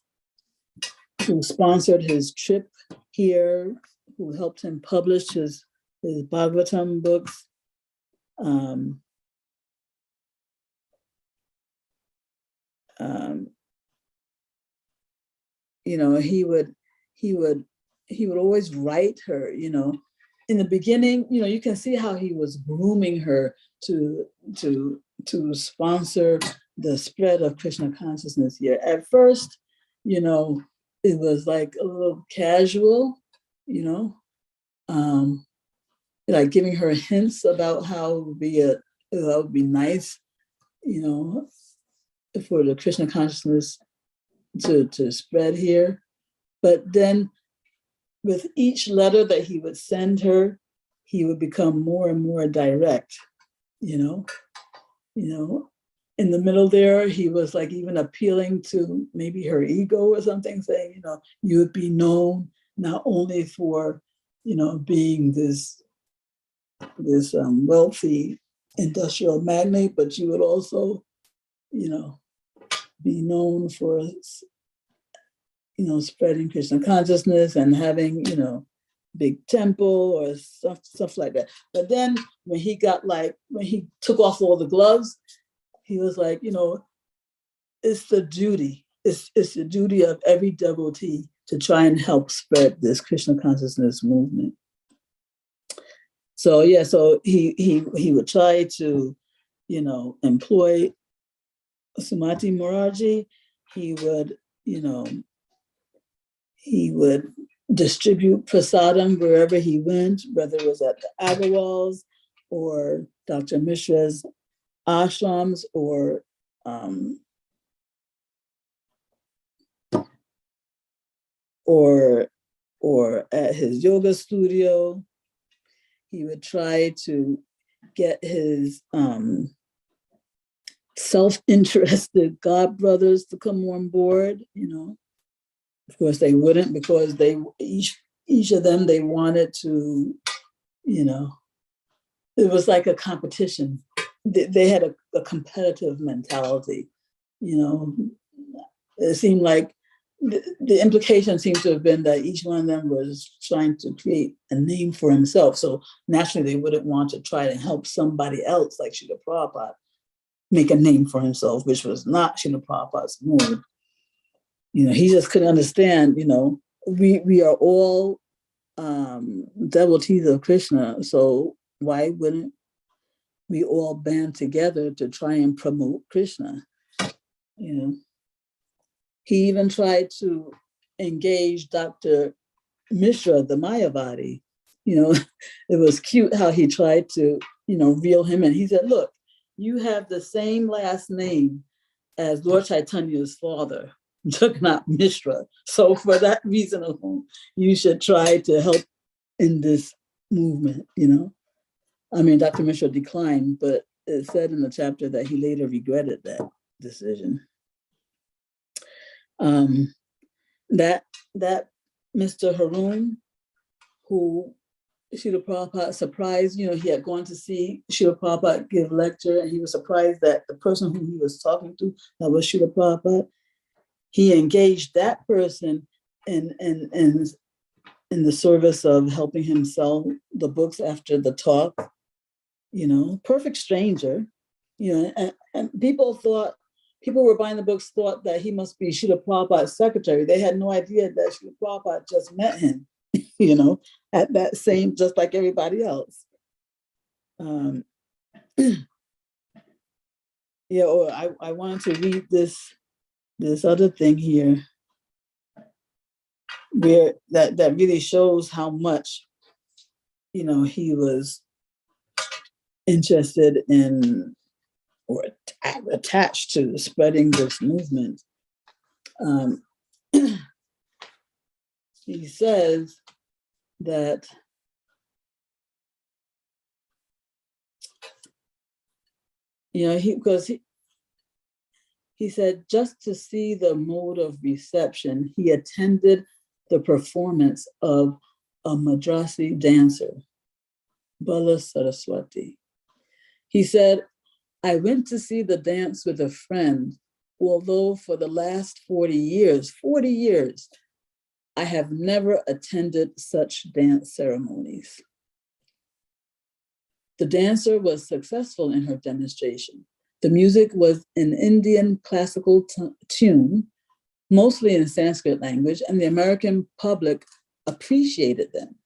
sponsored his trip here, who helped him publish his Bhagavatam books. You know, he would always write her, you know. In the beginning, you know, you can see how he was grooming her to sponsor the spread of Krishna consciousness here. At first, you know, it was like a little casual, you know, like giving her hints about how it would be nice, you know, for the Krishna consciousness to spread here. But then with each letter that he would send her, he would become more and more direct, you know. In the middle there, he was like even appealing to maybe her ego or something, saying, you know, you would be known not only for, you know, being this wealthy industrial magnate, but you would also, you know, be known for, you know, spreading Krishna consciousness and having, you know, big temple or stuff like that. But then when he took off all the gloves, he was like, you know, it's the duty. It's the duty of every devotee to try and help spread this Krishna consciousness movement. So yeah, so he would try to, you know, employ Srimati Mataji. He would, you know, he would distribute prasadam wherever he went, whether it was at the Agarwals or Dr. Mishra's ashrams or at his yoga studio. He would try to get his self-interested god brothers to come on board, you know. Of course, they wouldn't, because they each of them, they wanted to, you know, it was like a competition. They had a competitive mentality, you know. It seemed like the implication seemed to have been that each one of them was trying to create a name for himself. So naturally, they wouldn't want to try to help somebody else, like Srila Prabhupada, make a name for himself, which was not Srila Prabhupada's mood. You know, he just couldn't understand, you know, we are all devotees of Krishna, so why wouldn't we all band together to try and promote Krishna? You know, he even tried to engage Dr. Mishra, the Mayavadi. You know, it was cute how he tried to, you know, reel him in. He said, look, you have the same last name as Lord Chaitanya's father, Jagannath Mishra. So for that reason alone, you should try to help in this movement, you know. I mean, Dr. Mishra declined, but it said in the chapter that he later regretted that decision. That Mr. Haroon, who Srila Prabhupada surprised, you know, he had gone to see Srila Prabhupada give lecture, and he was surprised that the person who he was talking to, that was Srila Prabhupada, he engaged that person in the service of helping him sell the books after the talk. You know, perfect stranger, you know, and people were buying the books, thought that he must be Srila Prabhupada's secretary. They had no idea that Srila Prabhupada just met him, you know, at that same, just like everybody else. Yeah, or I wanted to read this other thing here, where that really shows how much, you know, he was interested in or attached to spreading this movement. He says that he said just to see the mode of reception, he attended the performance of a Madrasi dancer, Bala Saraswati. He said, I went to see the dance with a friend, although for the last 40 years, I have never attended such dance ceremonies. The dancer was successful in her demonstration. The music was an Indian classical tune, mostly in Sanskrit language, and the American public appreciated them.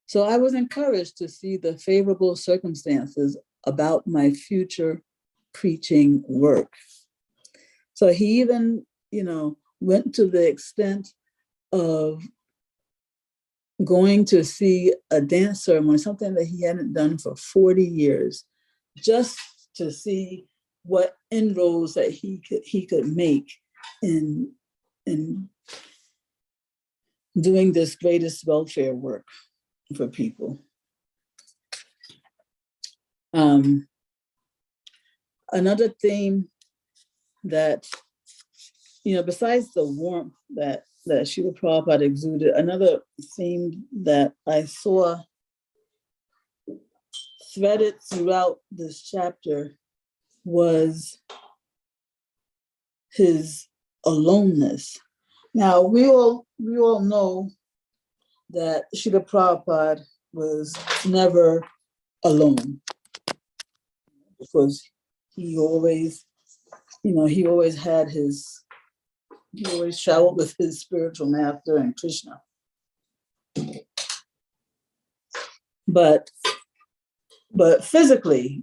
So I was encouraged to see the favorable circumstances about my future preaching work. So he even, went to the extent of going to see a dance ceremony, something that he hadn't done for 40 years, just to see what inroads that he could make in doing this greatest welfare work for people. Another theme that, besides the warmth that Srila Prabhupada exuded, another theme that I saw threaded throughout this chapter was his aloneness. Now, we all know that Srila Prabhupada was never alone, because he always traveled with his spiritual master and Krishna. But physically,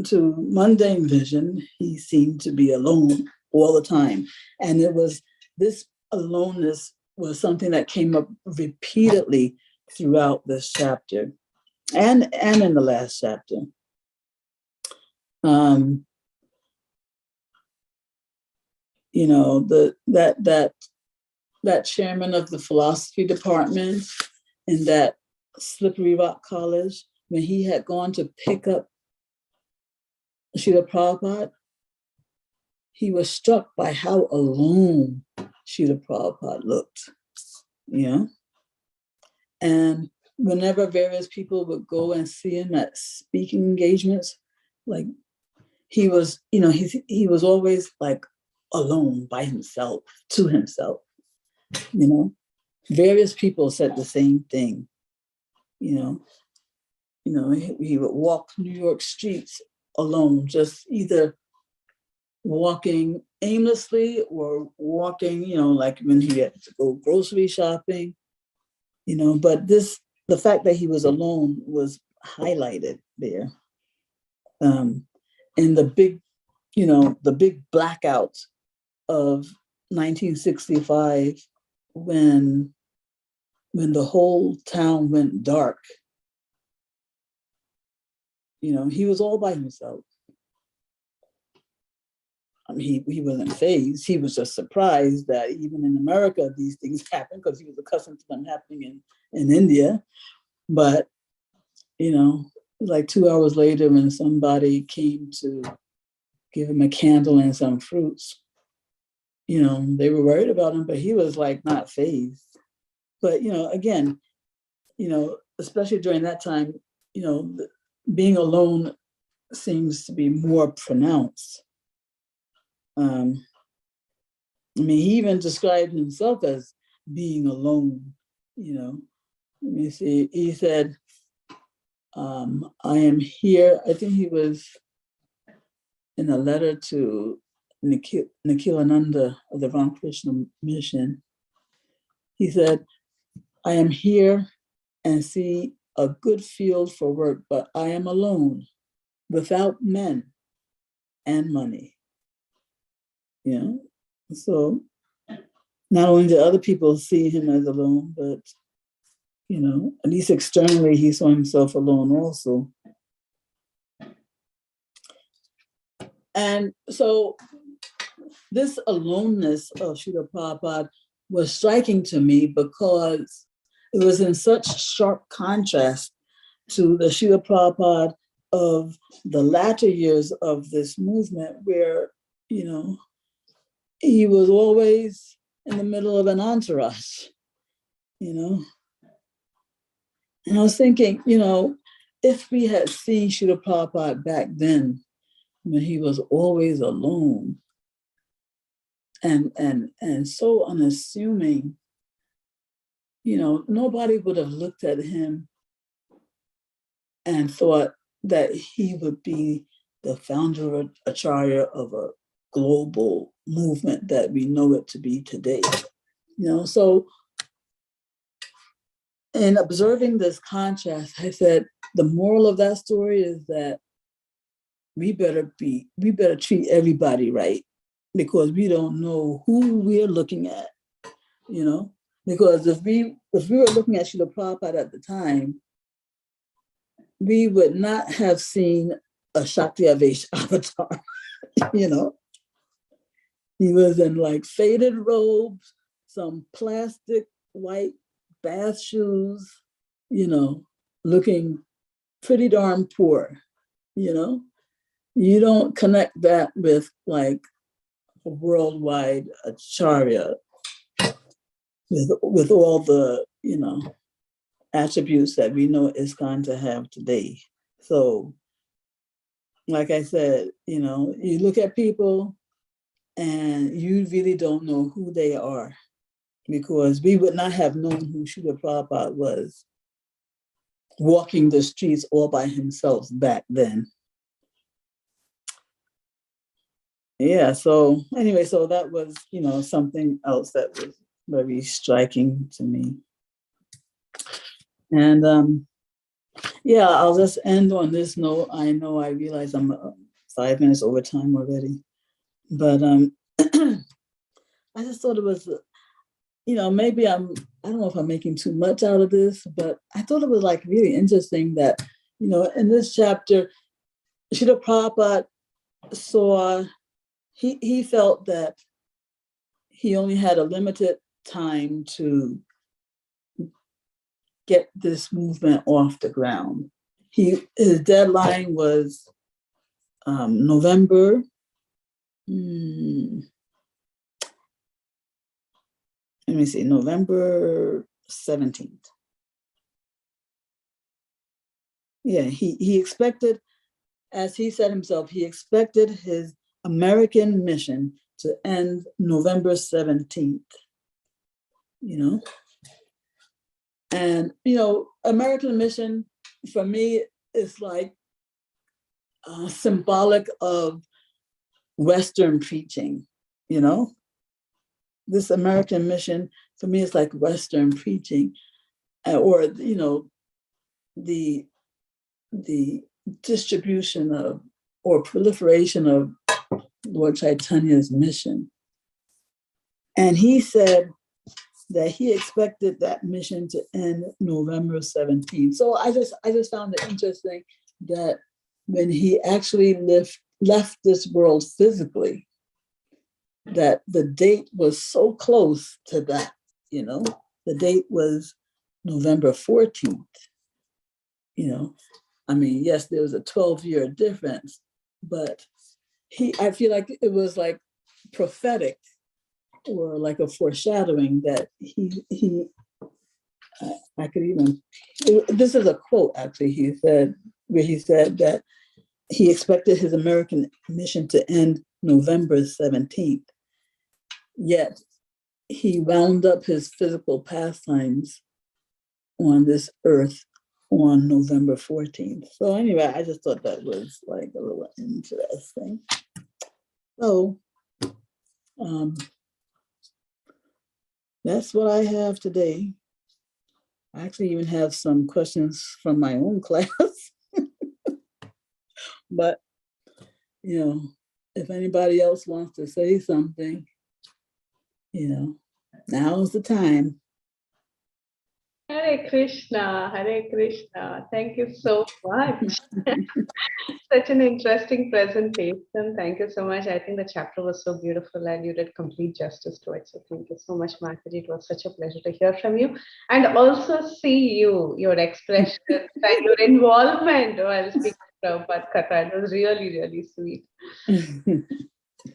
to mundane vision, he seemed to be alone all the time. And this aloneness was something that came up repeatedly throughout this chapter and in the last chapter. That chairman of the philosophy department in that Slippery Rock College, when he had gone to pick up Srila Prabhupada, he was struck by how alone Srila Prabhupada looked, And whenever various people would go and see him at speaking engagements, like he was always like alone by himself, to himself, Various people said the same thing, he would walk New York streets alone, just either walking aimlessly or walking, like when he had to go grocery shopping, but the fact that he was alone was highlighted there. In the big blackout of 1965, when the whole town went dark, he was all by himself. I mean, he wasn't fazed. He was just surprised that even in America, these things happen, because he was accustomed to them happening in India. But, like 2 hours later, when somebody came to give him a candle and some fruits, they were worried about him, but he was like not fazed. But, again, especially during that time, being alone seems to be more pronounced. He even described himself as being alone, Let me see. He said, I am here. I think he was in a letter to Nikhilananda of the Ramakrishna Mission. He said, I am here and see a good field for work, but I am alone, without men and money. So not only did other people see him as alone, but, at least externally, he saw himself alone also. And so this aloneness of Srila Prabhupada was striking to me because it was in such sharp contrast to the Srila Prabhupada of the latter years of this movement, where, you know, he was always in the middle of an entourage, you know. And I was thinking, you know, if we had seen Srila Prabhupada back then, when he was always alone and so unassuming, you know, nobody would have looked at him and thought that he would be the founder of Acharya of a global movement that we know it to be today. You know, so in observing this contrast, I said, the moral of that story is that we better treat everybody right, because we don't know who we're looking at, you know? Because if we were looking at Srila Prabhupada at the time, we would not have seen a Shakti-Avesh avatar, you know? He was in like faded robes, some plastic white bath shoes, you know, looking pretty darn poor, you know? You don't connect that with like a worldwide acharya with all the, you know, attributes that we know ISKCON to have today. So, like I said, you know, you look at people and you really don't know who they are, because we would not have known who Srila Prabhupada was walking the streets all by himself back then. Yeah, so anyway, so that was, you know, something else that was very striking to me. And yeah, I'll just end on this note. I know I realize I'm 5 minutes over time already, but I just thought it was, you know, maybe I don't know if I'm making too much out of this, but I thought it was like really interesting that, you know, in this chapter, Srila Prabhupada saw, he felt that he only had a limited time to get this movement off the ground. His deadline was November. Let me see, November 17th. Yeah, he expected, as he said himself, he expected his American mission to end November 17th, you know? And, you know, American mission for me is like symbolic of Western preaching, you know? This American mission for me is like Western preaching, or, you know, the distribution of or proliferation of Lord Chaitanya's mission. And he said that he expected that mission to end November 17th. So I just found it interesting that when he actually left this world physically, that the date was so close to that, you know, the date was November 14th, you know. I mean, yes, there was a 12-year difference, but I feel like it was like prophetic or like a foreshadowing that I could even, this is a quote actually, where he said that he expected his American mission to end November 17th, yet he wound up his physical pastimes on this earth on November 14th. So anyway, I just thought that was like a little interesting. So that's what I have today. I actually even have some questions from my own class. But, you know, if anybody else wants to say something, you know, now is the time. Hare Hare Krishna, Hare Krishna. Thank you so much. Such an interesting presentation. Thank you so much. I think the chapter was so beautiful and you did complete justice to it. So thank you so much, Mataji. It was such a pleasure to hear from you and also see you, your expressions and your involvement while speaking to Prabhupada Katha. It was really, really sweet.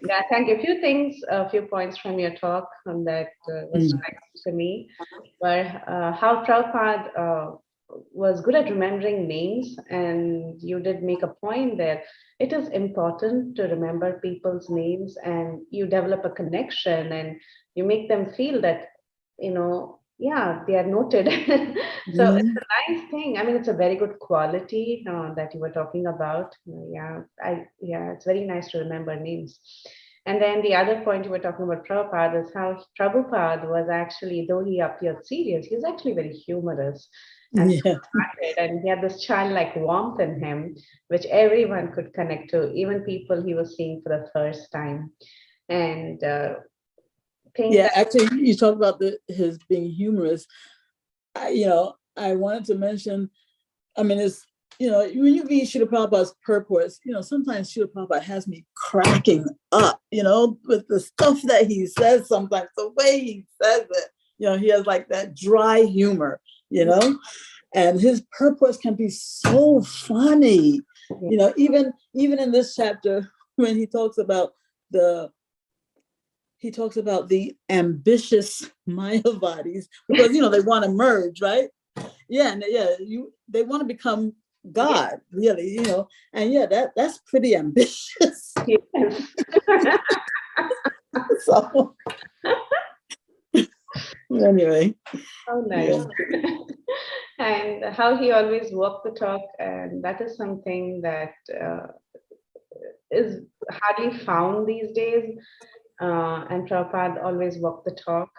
Yeah, thank you. A few points from your talk that was striking to me were how Prabhupada was good at remembering names, and you did make a point there. It is important to remember people's names, and you develop a connection, and you make them feel that, yeah, they are noted. So it's a nice thing. I mean, it's a very good quality that you were talking about. It's very nice to remember names. And then the other point you were talking about Prabhupada is how Prabhupada was actually, though he appeared serious, he was actually very humorous. And and he had this childlike warmth in him, which everyone could connect to, even people he was seeing for the first time. And actually, you talk about his being humorous. I wanted to mention, I mean, it's, when you read Srila Prabhupada's purports, sometimes Srila Prabhupada has me cracking up, with the stuff that he says sometimes, the way he says it, he has like that dry humor, and his purports can be so funny, even in this chapter when he talks about the ambitious Mayavadis, because, they want to merge, right? They want to become God, really, and that's pretty ambitious. So anyway. How nice. And how he always walked the talk, and that is something that is hardly found these days. And Prabhupada always walked the talk,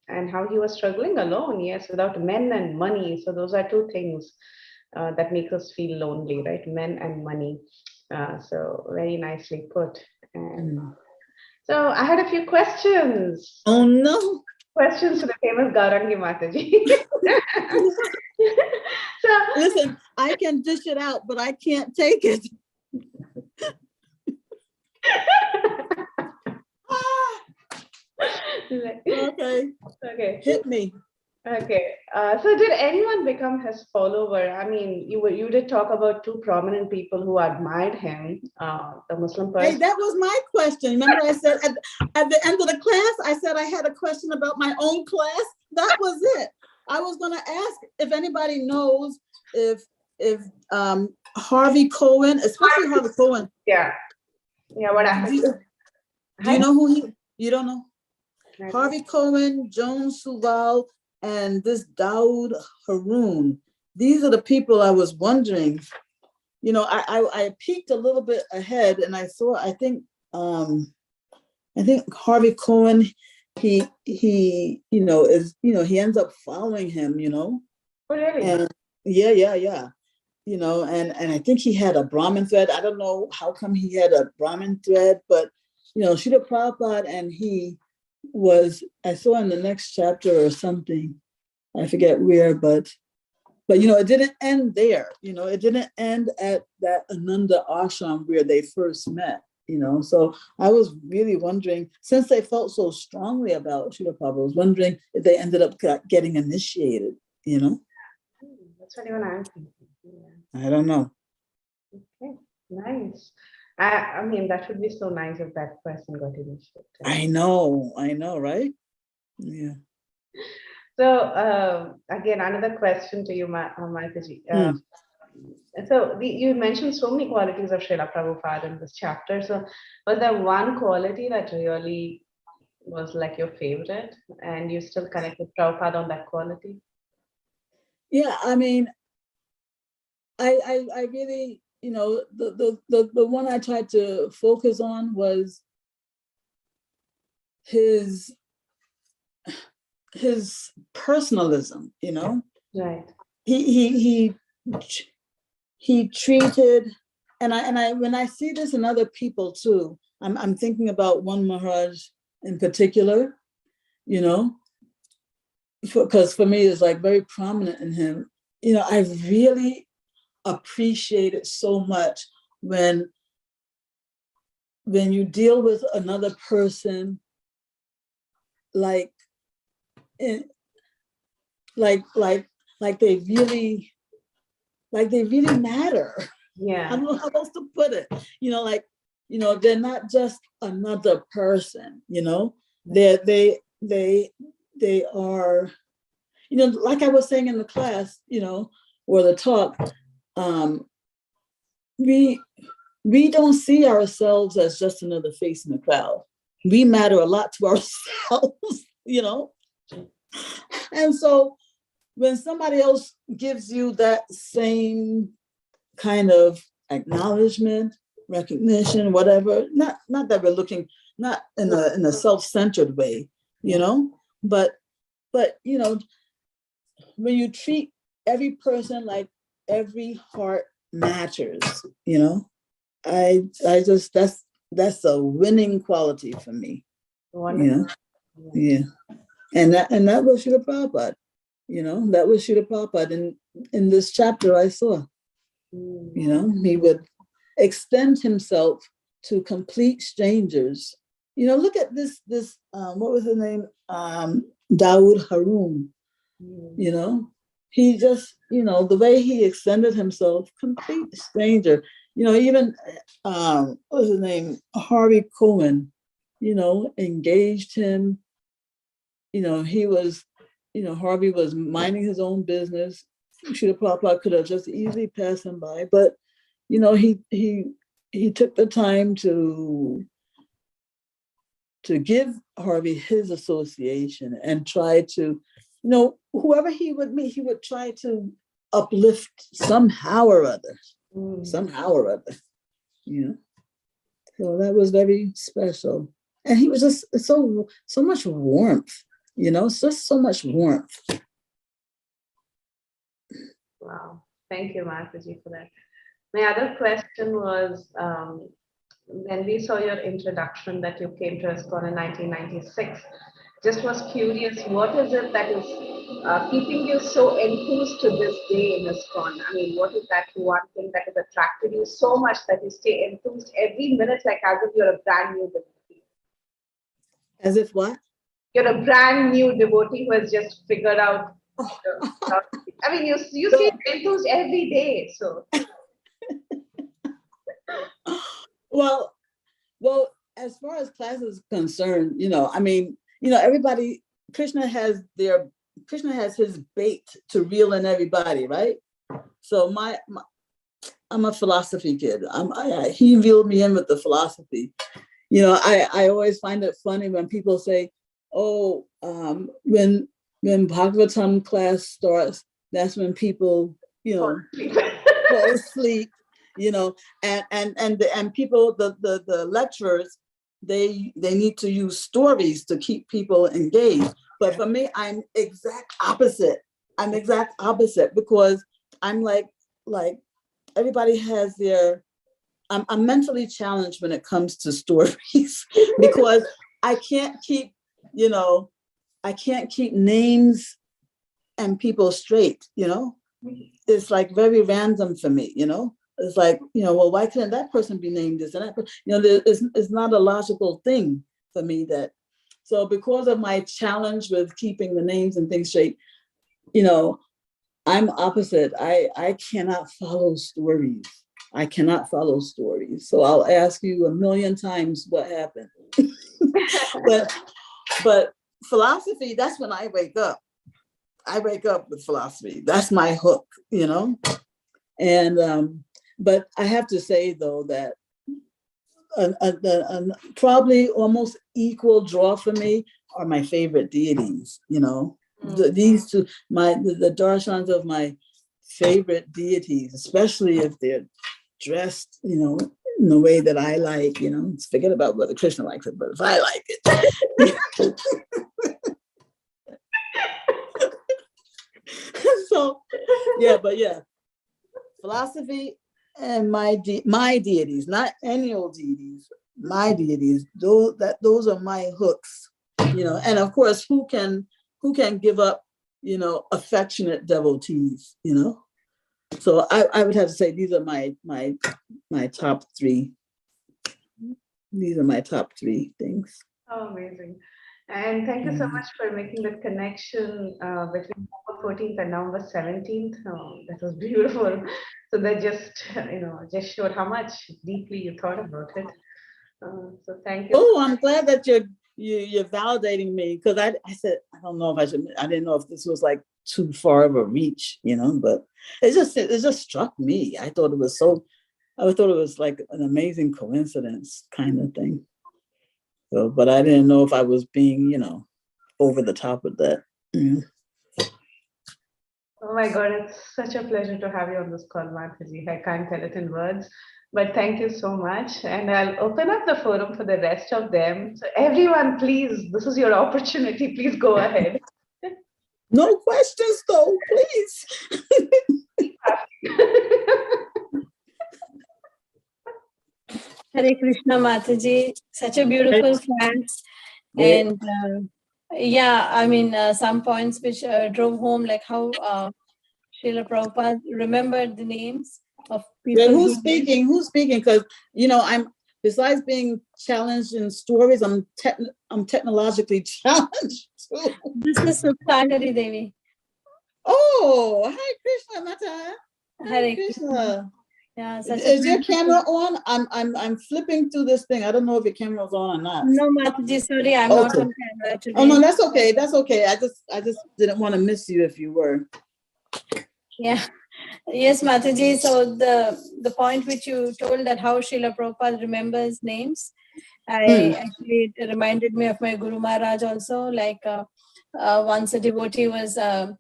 and how he was struggling alone, yes, without men and money. So those are two things that make us feel lonely, right? Men and money. So very nicely put. And so I had a few questions. Oh no. Questions to the famous Gaurangi Mataji. So listen, I can dish it out, but I can't take it. Okay. Hit me. Okay. So did anyone become his follower? I mean, you did talk about two prominent people who admired him, the Muslim person. Hey, that was my question. Remember I said at the end of the class, I said I had a question about my own class. That was it. I was going to ask if anybody knows if Harvey Cohen, especially Harvey Cohen. Yeah. What happened? Do you know who you don't know? Harvey Cohen, Joan Suval, and this Daoud Haroun. These are the people I was wondering. I peeked a little bit ahead, and I saw. I think Harvey Cohen. He is he ends up following him. Oh, really? And yeah. And I think he had a Brahmin thread. I don't know how come he had a Brahmin thread, but Srila Prabhupada and he was, I saw in the next chapter or something, I forget where, but it didn't end there. It didn't end at that Ananda ashram where they first met. So I was really wondering, since they felt so strongly about Srila Prabhupada, I was wondering if they ended up getting initiated. That's what even I'm thinking. Yeah. I don't know. Okay, nice. I mean, that would be so nice if that person got initiated. I know, right? Yeah. So again, another question to you, Mataji. So you mentioned so many qualities of Srila Prabhupada in this chapter. So was there one quality that really was like your favorite, and you still connect with Prabhupada on that quality? Yeah, I mean, I really, the one I tried to focus on was his personalism, Right. He treated, and I when I see this in other people too, I'm thinking about one Maharaj in particular, because for me it's like very prominent in him. You know, I really appreciate it so much when you deal with another person like they really matter. Yeah. I don't know how else to put it. You know, like, you know, they're not just another person, you know, they are, you know, like I was saying in the class, you know, or the talk, we don't see ourselves as just another face in the crowd. We matter a lot to ourselves, you know? And so when somebody else gives you that same kind of acknowledgement, recognition, whatever, not that we're looking, not in a self-centered way, you know, but you know, when you treat every person like every heart matters, you know, I just, that's a winning quality for me. Wonderful. You know, yeah. And that was Srila Prabhupada, you know, that was Srila Prabhupada in this chapter I saw. You know, he would extend himself to complete strangers. You know, look at this, what was his name? Dawood Haroon. You know, he just, you know, the way he extended himself, complete stranger. You know, even, what was his name? Harvey Cohen, you know, engaged him. You know, he was, you know, Harvey was minding his own business. Srila Prabhupada could have just easily passed him by, but, you know, he took the time to give Harvey his association and try to, you know, whoever he would meet, he would try to uplift somehow or other, you know. So that was very special. And he was just so much warmth, you know, just so much warmth. Wow. Thank you, Mataji, for that. My other question was, when we saw your introduction that you came to ISKCON in 1996, just was curious, what is it that is keeping you so enthused to this day in ISKCON? I mean, what is that one thing that has attracted you so much that you stay enthused every minute, like as if you're a brand new devotee? As if what? You're a brand new devotee who has just figured out. I mean, you stay enthused every day, so. Well, as far as class is concerned, you know, I mean, you know, everybody, Krishna has his bait to reel in everybody, right? So I'm a philosophy kid. He reeled me in with the philosophy. You know, I always find it funny when people say, oh, when Bhagavatam class starts, that's when people, you know, fall asleep, you know, and people, the lecturers, they need to use stories to keep people engaged. But for me, I'm exact opposite. Because I'm like everybody has their, I'm mentally challenged when it comes to stories because I can't keep names and people straight, you know? It's like very random for me, you know? It's like, you know, well, why couldn't that person be named this and that? You know, it's not a logical thing for me that, so because of my challenge with keeping the names and things straight, you know, I'm opposite. I cannot follow stories. So I'll ask you 1,000,000 times what happened. but philosophy, that's when I wake up. I wake up with philosophy. That's my hook, you know? And, but I have to say though that probably almost equal draw for me are my favorite deities, you know? These two, the darshans of my favorite deities, especially if they're dressed, you know, in the way that I like, you know, forget about whether Krishna likes it, but if I like it. So, yeah, philosophy and my deities, not any old deities, my deities, those are my hooks, you know. And of course, who can give up affectionate devotees, So I would have to say these are my top three. These are my top three things. Oh, amazing. And thank you so much for making that connection between November 14th and November 17th. Oh, that was beautiful. So that just showed how much deeply you thought about it. So thank you. Oh, I'm glad that you're validating me, because I said, I don't know if I didn't know if this was like too far of a reach, but it just struck me. I thought it was like an amazing coincidence kind of thing. So, but I didn't know if I was being, over the top of that. Oh my God, it's such a pleasure to have you on this call, Mataji. I can't tell it in words, but thank you so much. And I'll open up the forum for the rest of them. So everyone, please, this is your opportunity. Please go ahead. No questions though, please. Hare Krishna, Mataji. Such a beautiful class. And some points which drove home, like how Srila Prabhupada remembered the names of people. Yeah, who's speaking? Because I'm, besides being challenged in stories, I'm technologically challenged too. This is Sukhsagari Devi. Oh, Hare Krishna, Mata. Hare Krishna. Yeah, is your camera on? I'm flipping through this thing. I don't know if your camera is on or not. No, Mataji, sorry, I'm not on camera today. Oh no, that's okay. That's okay. I just didn't want to miss you if you were. Yeah. Yes, Mataji. So the point which you told, that how Srila Prabhupada remembers names, actually it reminded me of my Guru Maharaj also. Like once a devotee was a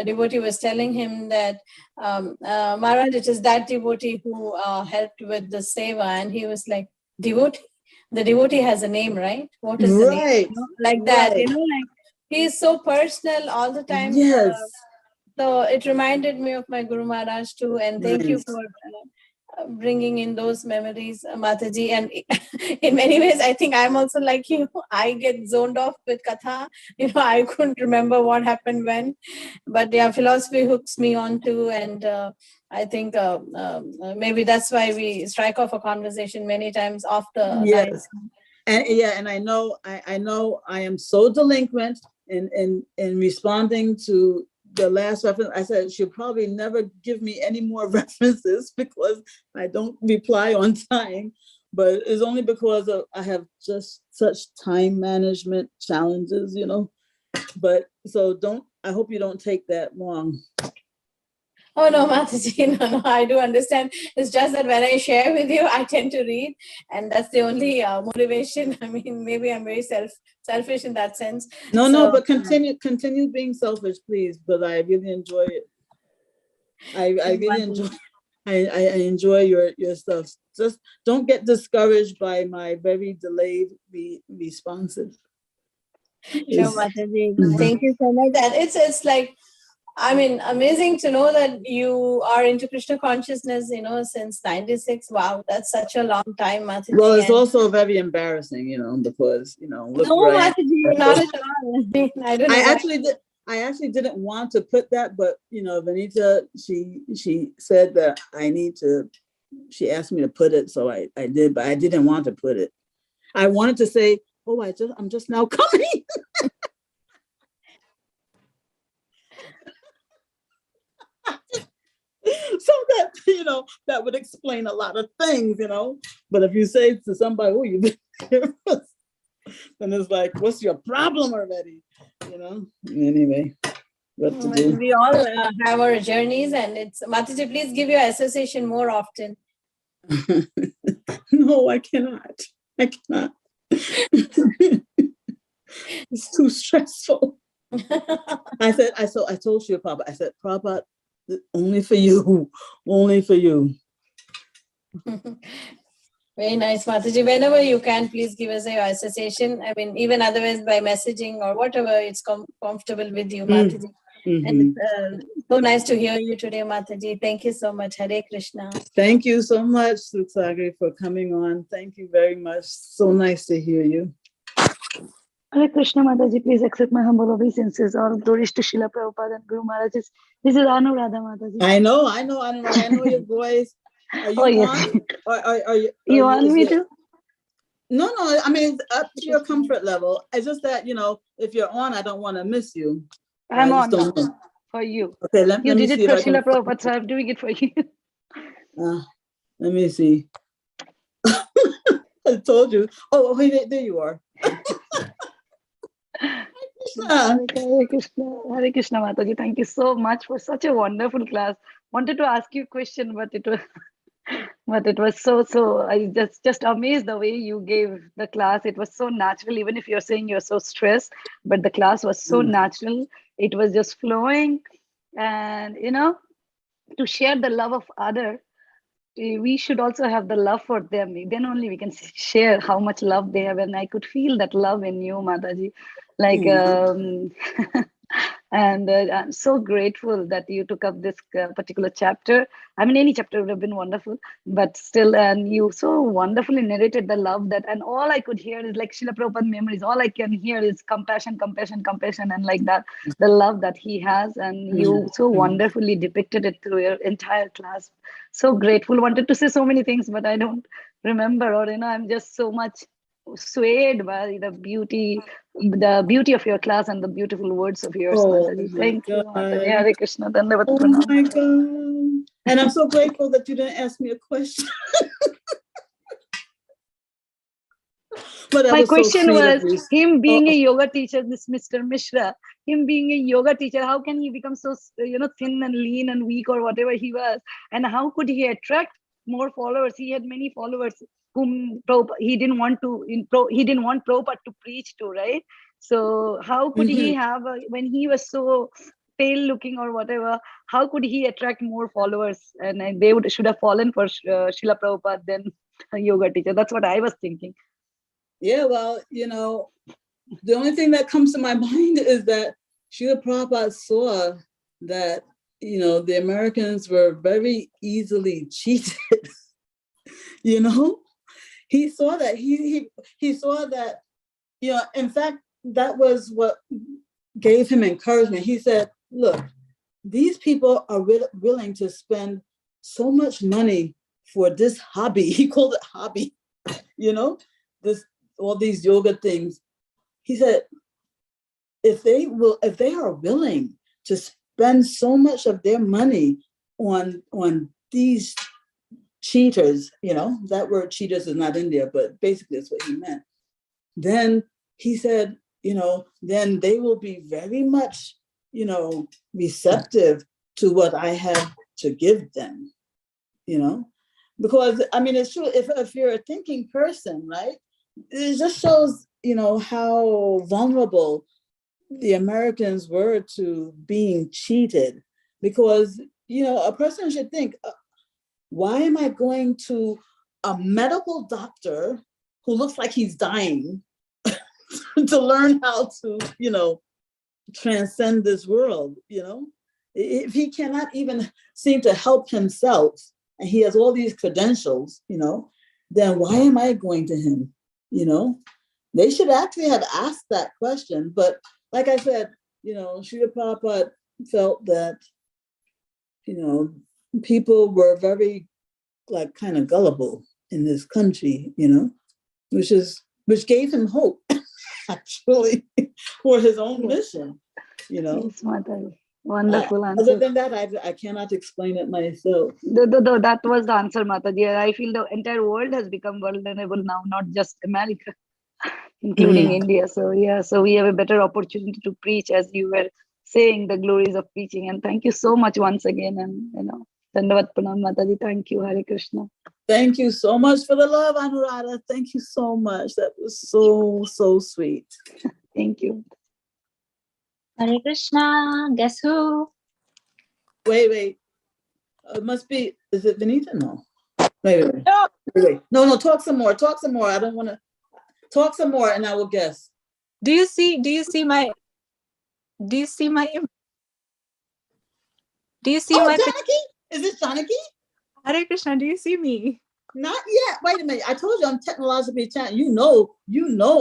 devotee was telling him that Maharaj, it is that devotee who helped with the seva, and he was like, devotee? The devotee has a name, right? What is the name? Like that, like he is so personal all the time. Yes. So it reminded me of my Guru Maharaj too, and thank you for bringing in those memories, Mataji. And in many ways, I think I'm also like you. I get zoned off with Katha. I couldn't remember what happened when, but yeah, philosophy hooks me on too, and I think maybe that's why we strike off a conversation many times after. Yes, and I know I am so delinquent in responding to the last reference. I said she'll probably never give me any more references because I don't reply on time, but it's only because I have just such time management challenges, but so I hope you don't take that long. Oh no, Mataji, no, I do understand. It's just that when I share with you, I tend to read, and that's the only motivation. I mean, maybe I'm very selfish in that sense. No, but continue being selfish, please, because I really enjoy it. I really enjoy. I enjoy your stuff. Just don't get discouraged by my very delayed responses. Sure, Mataji. Thank you so much. And it's like, I mean, amazing to know that you are into Krishna consciousness, since 96. Wow, that's such a long time, Mataji. Well, it's also very embarrassing, because, look. No, Mataji, not at all. I don't know. I actually didn't want to put that, but, Vanita, she said that she asked me to put it, so I did, but I didn't want to put it. I wanted to say, oh, I'm just now coming. So that, that would explain a lot of things, but if you say to somebody, oh, you've been here, then it's like, what's your problem already? Anyway, what to do? We all have our journeys, and it's, Mataji, please give your association more often. No, I cannot. It's too stressful. I told you, Prabhupada, I said, Prabhupada, only for you. Very nice, Mataji. Whenever you can, please give us your association. I mean, even otherwise by messaging or whatever it's comfortable with you, Mataji. And it's so nice to hear you today, Mataji. Thank you so much. Hare Krishna. Thank you so much, Sukhsagari, for coming on. Thank you very much. So nice to hear you. Hare Krishna Mataji, please accept my humble obeisances. All glories to Srila Prabhupada and Guru Maharaj's. This is Anuradha Mataji. I know, Anuradha. I know your voice. Are you yes. on? Or are you? You want me to? No. I mean, it's up to your comfort level. It's just that, if you're on, I don't want to miss you. I'm on now for you. Okay, let me did see it for Srila Prabhupada, so I'm doing it for you. Let me see. I told you. Oh, wait, there you are. Hare Krishna Mataji. Thank you so much for such a wonderful class. Wanted to ask you a question, but it was so I just amazed the way you gave the class. It was so natural, even if you're saying you're so stressed, but the class was so natural. It was just flowing, and to share the love of other, we should also have the love for them. Then only we can share how much love they have. And I could feel that love in you, Mataji. And I'm so grateful that you took up this particular chapter. I mean, any chapter would have been wonderful, but still, and you so wonderfully narrated the love that, and all I could hear is like Srila Prabhupada memories. All I can hear is compassion, and like that, the love that he has, and you so wonderfully depicted it through your entire class. So grateful. Wanted to say so many things, but I don't remember, or I'm just so much swayed by the beauty of your class and the beautiful words of yours. Mataji. Thank you, Mataji. Hare Krishna. Oh my God. And I'm so grateful that you didn't ask me a question. My question was, him being a yoga teacher, this Mr. Mishra, him being a yoga teacher, how can he become so thin and lean and weak or whatever he was? And how could he attract more followers? He had many followers whom he didn't want Prabhupada to preach to, right? So how could he have, when he was so pale looking or whatever, how could he attract more followers? And they should have fallen for Srila Prabhupada than a yoga teacher. That's what I was thinking. Yeah, well, the only thing that comes to my mind is that Srila Prabhupada saw that, the Americans were very easily cheated. He saw that. He saw that, in fact, that was what gave him encouragement. He said, look, these people are willing to spend so much money for this hobby. He called it hobby, all these yoga things. He said, if they are willing to spend so much of their money on these cheaters, that word cheaters is not in there, but basically that's what he meant. Then he said, then they will be very much, receptive to what I have to give them, because I mean, it's true. If you're a thinking person, right, it just shows, how vulnerable the Americans were to being cheated, because, a person should think, why am I going to a medical doctor who looks like he's dying to learn how to, transcend this world, If he cannot even seem to help himself and he has all these credentials, then why am I going to him? They should actually have asked that question. But like I said, Srila Prabhupada felt that, people were very kind of gullible in this country, which gave him hope actually for his own mission, Yes, Mataji. Wonderful answer. Other than that, I cannot explain it myself. That was the answer, Mataji. I feel the entire world has become vulnerable now, not just America, including India. So yeah, so we have a better opportunity to preach, as you were saying, the glories of preaching. And thank you so much once again. And Dandavat Pranam, Mataji. Thank you. Hare Krishna. Thank you so much for the love, Anuradha. Thank you so much. That was so sweet. Thank you. Hare Krishna. Guess who? Wait. It must be, is it Vinita? No. Wait. No, talk some more. I don't want to talk some more and I will guess. Do you see my Janaki? Is it Janaki? Hare Krishna, do you see me? Not yet. Wait a minute. I told you I'm technologically challenged. You know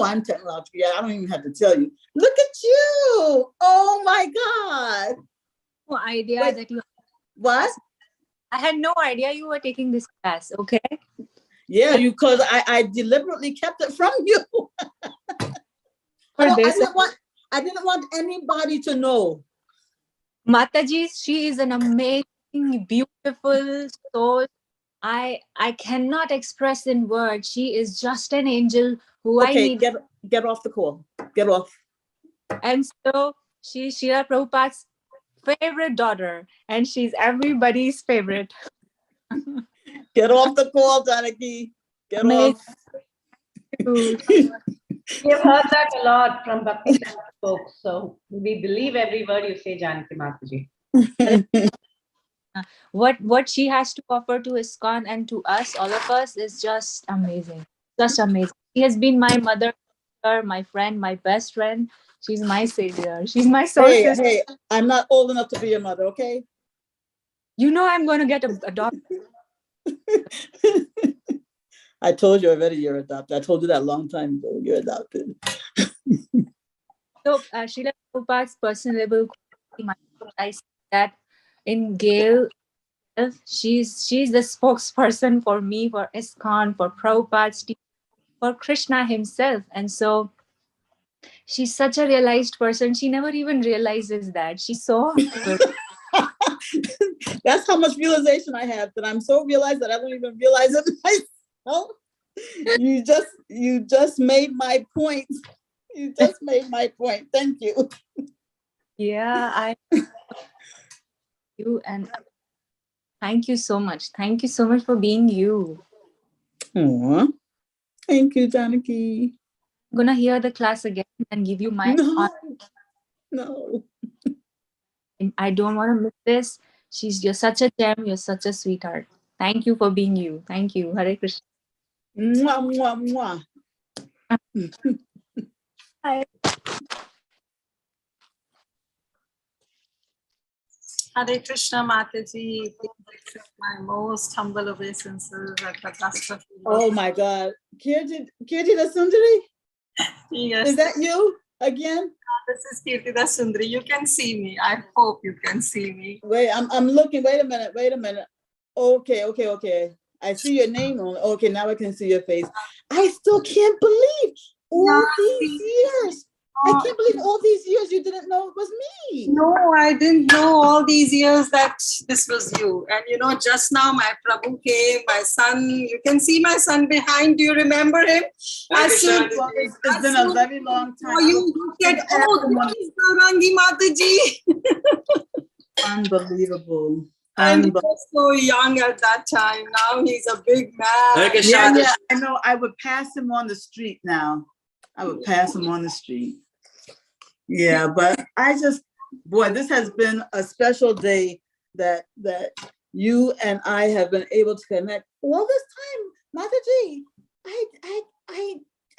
I'm technologically. I don't even have to tell you. Look at you. Oh my God. No idea Wait, that you. what? I had no idea you were taking this class. Okay. Yeah, because I deliberately kept it from you. I didn't want anybody to know. Mataji, she is an amazing, beautiful soul. I cannot express in words. She is just an angel who I need. Get off the call. Get off. And so she's Srila Prabhupada's favorite daughter, and she's everybody's favorite. Get off the call, Janaki. Get off. We have heard that a lot from Bhaktin folks, so we believe every word you say, Janaki Mataji. What she has to offer to ISKCON and to us, all of us, is just amazing. Just amazing. She has been my mother, my friend, my best friend. She's my savior. She's my soul sister. Hey, I'm not old enough to be your mother, okay? You know I'm going to get adopted. I told you already you're adopted. I told you that a long time ago. You're adopted. So, Srila Prabhupada's personable quality, I see that in Gail. She's the spokesperson for me, for ISKCON, for Prabhupada, for Krishna himself. And so she's such a realized person. She never even realizes that. She's so That's how much realization I have, that I'm so realized that I don't even realize it myself. You just made my point. You just made my point. Thank you. Yeah, you, and thank you so much. Thank you so much for being you. Aww. Thank you, Janaki. I'm gonna hear the class again and give you my No. I don't want to miss this. You're such a gem. You're such a sweetheart. Thank you for being you. Thank you. Hare Krishna. Mwah, mwah, mwah. Hi. Hare Krishna Mataji, my most humble obeisances at the dust of the Oh my God. Kirti the Sundari? Yes. Is that you again? This is Kirti the Sundari. You can see me. I hope you can see me. Wait, I'm looking. Wait a minute. Okay. I see your name on. Okay, now I can see your face. I still can't believe all these years. I can't believe all these years you didn't know it was me. No, I didn't know all these years that this was you. And just now my Prabhu came, my son, you can see my son behind. Do you remember him? It's been a very long time. Oh, you said, this is Gaurangi Mataji. Unbelievable. And he was so young at that time. Now he's a big man. Yeah, I know. I would pass him on the street now. Yeah, but this has been a special day that you and I have been able to connect all this time. Mataji,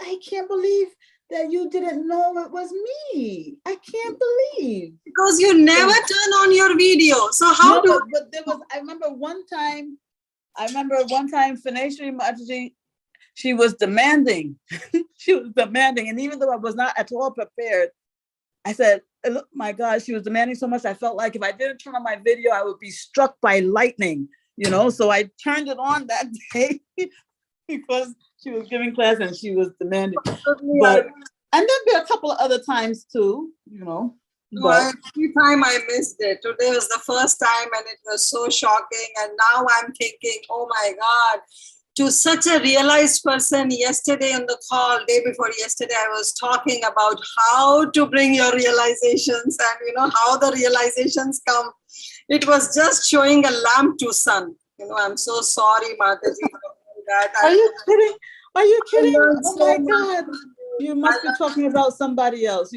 I can't believe that you didn't know it was me. I can't believe. Because you never turn on your video. So how but there was, I remember one time, Fineshri Mataji, she was demanding. And even though I was not at all prepared, I said, look, my God, she was demanding so much. I felt like if I didn't turn on my video, I would be struck by lightning, So I turned it on that day because she was giving class and she was demanding. And there'd be a couple of other times too, But every time I missed it. Today was the first time and it was so shocking. And now I'm thinking, oh my God, to such a realized person. Yesterday on the call, day before yesterday, I was talking about how to bring your realizations and how the realizations come. It was just showing a lamp to sun. I'm so sorry, Mataji. Are you kidding? Oh my God. You must be talking about somebody else.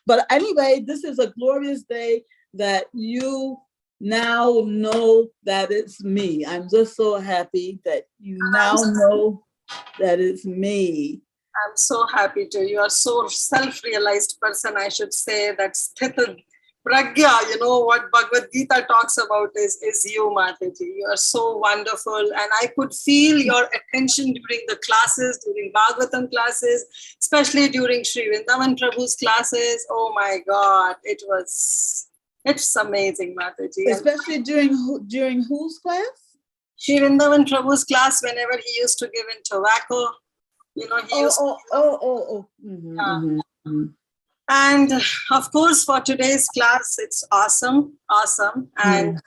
But anyway, this is a glorious day that you now know that it's me. I'm just so happy that you now know that it's me. I'm so happy to. You are so self-realized person, I should say, that Pragya, you know, what Bhagavad Gita talks about is you, Mataji. You are so wonderful. And I could feel your attention during the classes, during Bhagavatam classes, especially during Sri Vrindavan Prabhu's classes. Oh my God, it's amazing, Mataji. Especially during whose class? Sri Vrindavan Prabhu's class, whenever he used to give in tobacco, you know, he used to... Mm-hmm, mm-hmm. And of course, for today's class, it's awesome. And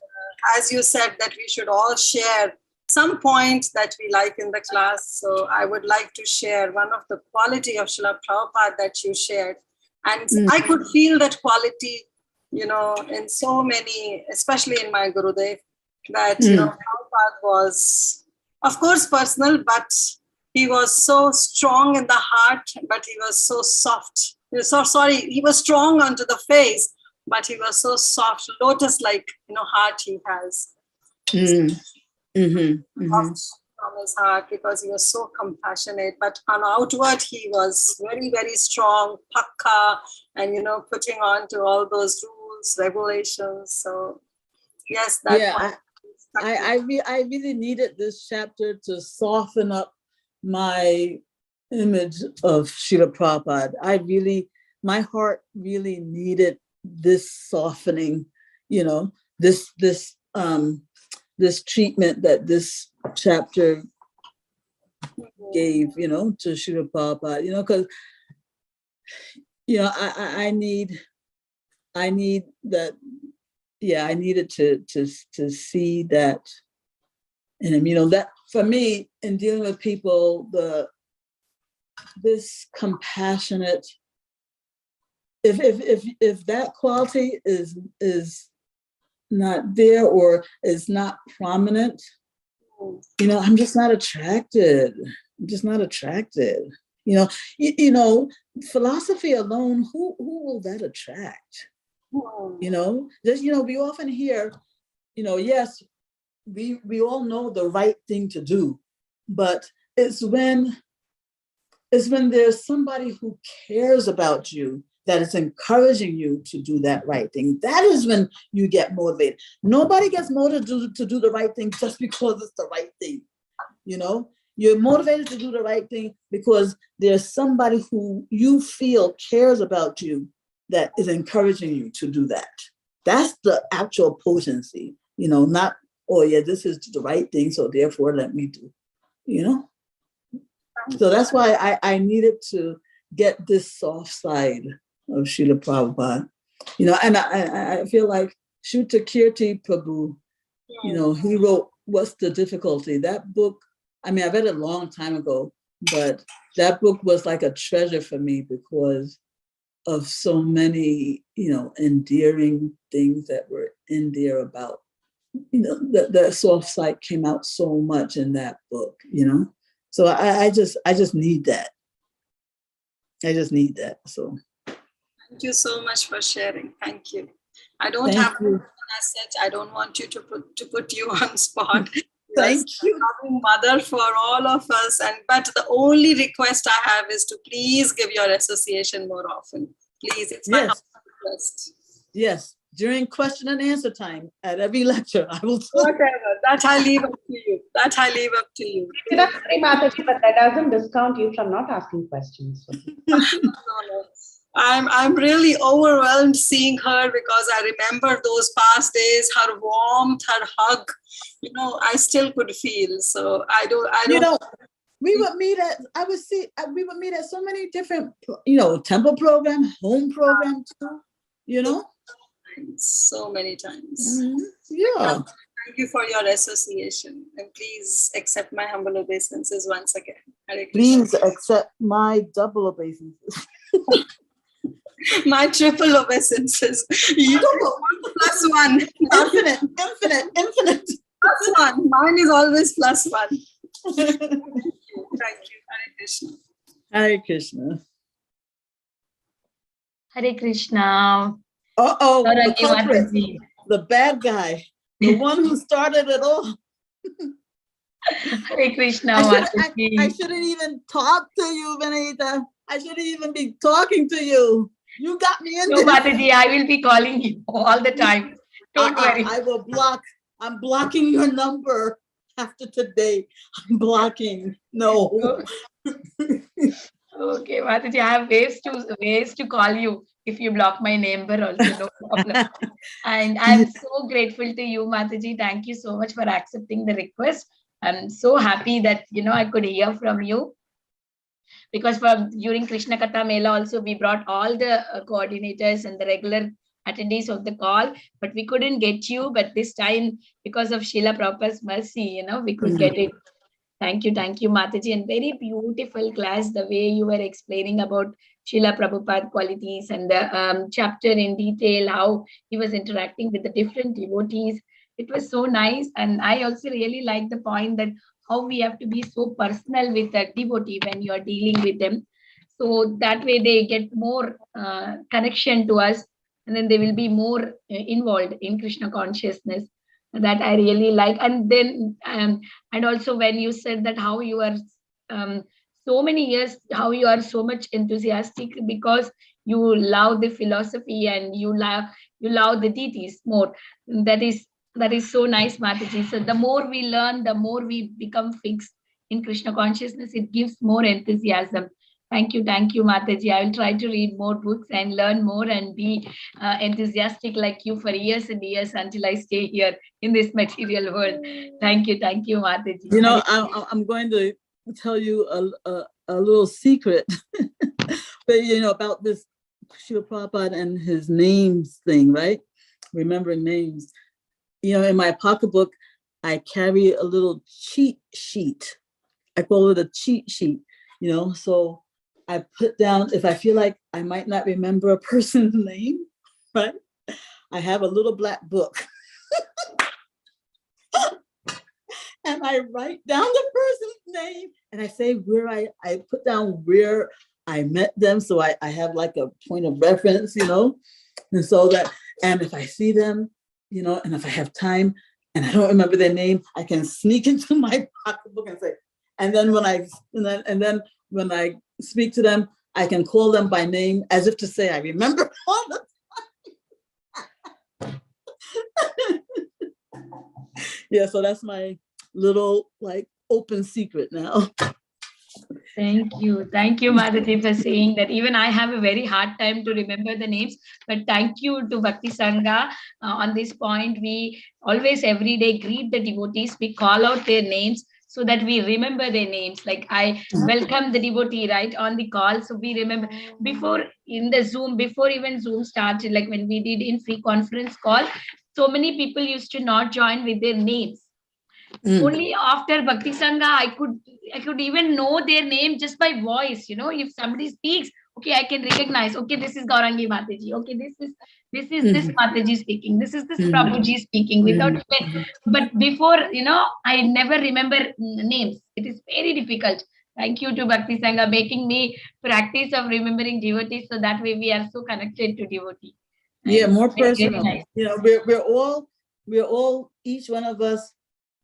as you said, that we should all share some points that we like in the class. So I would like to share one of the quality of Srila Prabhupada that you shared. And I could feel that quality, you know, in so many, especially in my Gurudev, that, you know, Prabhupada was, of course, personal, but he was so strong in the heart, but he was so soft. He was strong onto the face, but he was so soft, lotus-like, you know, heart he has. From his heart, because he was so compassionate, but on outward he was very, very strong, pakka, and, you know, putting on to all those rules, regulations. So yes, that I really needed this chapter to soften up my image of Srila Prabhupada. My heart really needed this softening, you know, this treatment that this chapter gave, you know, to Srila Prabhupada, you know, because, you know, I need that. Yeah, I needed to see that in him, you know, that for me in dealing with people, this compassionate, if that quality is not there or is not prominent, you know, I'm just not attracted. You know, philosophy alone, who will that attract? You know, just, you know, we often hear, you know, yes, we all know the right thing to do, but it's when there's somebody who cares about you, that is encouraging you to do that right thing. That is when you get motivated. Nobody gets motivated to do the right thing just because it's the right thing. You know, you're motivated to do the right thing because there's somebody who you feel cares about you that is encouraging you to do that. That's the actual potency, you know, not, oh yeah, this is the right thing, so therefore let me do, you know? So that's why I needed to get this soft side of Srila Prabhupada, you know, and I feel like Shuta Kirti Prabhu, you know, he wrote What's the Difficulty? That book, I mean, I read it a long time ago, but that book was like a treasure for me because of so many, you know, endearing things that were in there about, you know, the soft side came out so much in that book, you know. So I just need that. I just need that. So thank you so much for sharing. Thank you. I don't have an asset. I don't want you to put you on spot. Thank you. Loving mother for all of us. But the only request I have is to please give your association more often. Please, it's my request. Yes, during question and answer time at every lecture, I will. Whatever. That I leave up to you. That's very Mataji, but that doesn't discount you from not asking questions. No. I'm really overwhelmed seeing her because I remember those past days, her warmth, her hug, you know, I still could feel. So I don't. You know, we would meet at so many different, you know, temple program, home program too, you know. So many times. Yeah. Thank you for your association. And please accept my humble obeisances once again. Please accept my double obeisances. My triple obeisances. You plus one. Infinite. Plus one. Mine is always plus one. Thank you. Hare Krishna. Hare Krishna. Hare Krishna. The bad guy. The one who started it all. Hare Krishna. I shouldn't even talk to you, Benita. I shouldn't even be talking to you. You got me in No, this. Mataji, I will be calling you all the time. Don't worry. I will block. I'm blocking your number after today. I'm blocking. No. Okay, Mataji, I have ways to call you if you block my number also, no problem. And I'm so grateful to you, Mataji. Thank you so much for accepting the request. I'm so happy that I could hear from you, because during Krishna Katha Mela also we brought all the coordinators and the regular attendees of the call, but we couldn't get you. But this time, because of Srila Prabhupada's mercy, we could get it. Thank you, Mataji, and very beautiful class, the way you were explaining about Srila Prabhupada qualities and the chapter in detail, how he was interacting with the different devotees. It was so nice. And I also really like the point that how we have to be so personal with a devotee when you are dealing with them. So that way they get more connection to us, and then they will be more involved in Krishna consciousness. That I really like. And then and also when you said that how you are so many years, how you are so much enthusiastic because you love the philosophy and you love the deities more. That is so nice, Mataji. So the more we learn, the more we become fixed in Krishna consciousness. It gives more enthusiasm. Thank you, Mataji. I will try to read more books and learn more and be enthusiastic like you for years and years until I stay here in this material world. Thank you, Mataji. I'm going to tell you a little secret, but about this Srila Prabhupada and his names thing, right? Remembering names. In my pocketbook, I carry a little cheat sheet. I call it a cheat sheet. So I put down, if I feel like I might not remember a person's name, right? I have a little black book. And I write down the person's name and I say where I put down where I met them. So I have like a point of reference, and so that, and if I see them, and if I have time and I don't remember their name, I can sneak into my pocketbook and say, and then when I speak to them, I can call them by name as if to say, I remember all the time. Yeah, so that's my little open secret now. Thank you, Mataji, for saying that. Even I have a very hard time to remember the names, but thank you to Bhakti Sangha on this point. We always every day greet the devotees. We call out their names so that we remember their names. Like I welcome the devotee right on the call, so we remember. Before even Zoom started, like when we did in free conference call, so many people used to not join with their names. Only after Bhakti Sangha, I could even know their name just by voice. If somebody speaks, okay, I can recognize. Okay, this is Gaurangi Mataji. Okay, this is this Mataji speaking. This is this Prabhuji speaking. Without but before, I never remember names. It is very difficult. Thank you to Bhakti Sangha making me practice of remembering devotees, so that way we are so connected to devotee. Yeah, more personal. Nice. We're all each one of us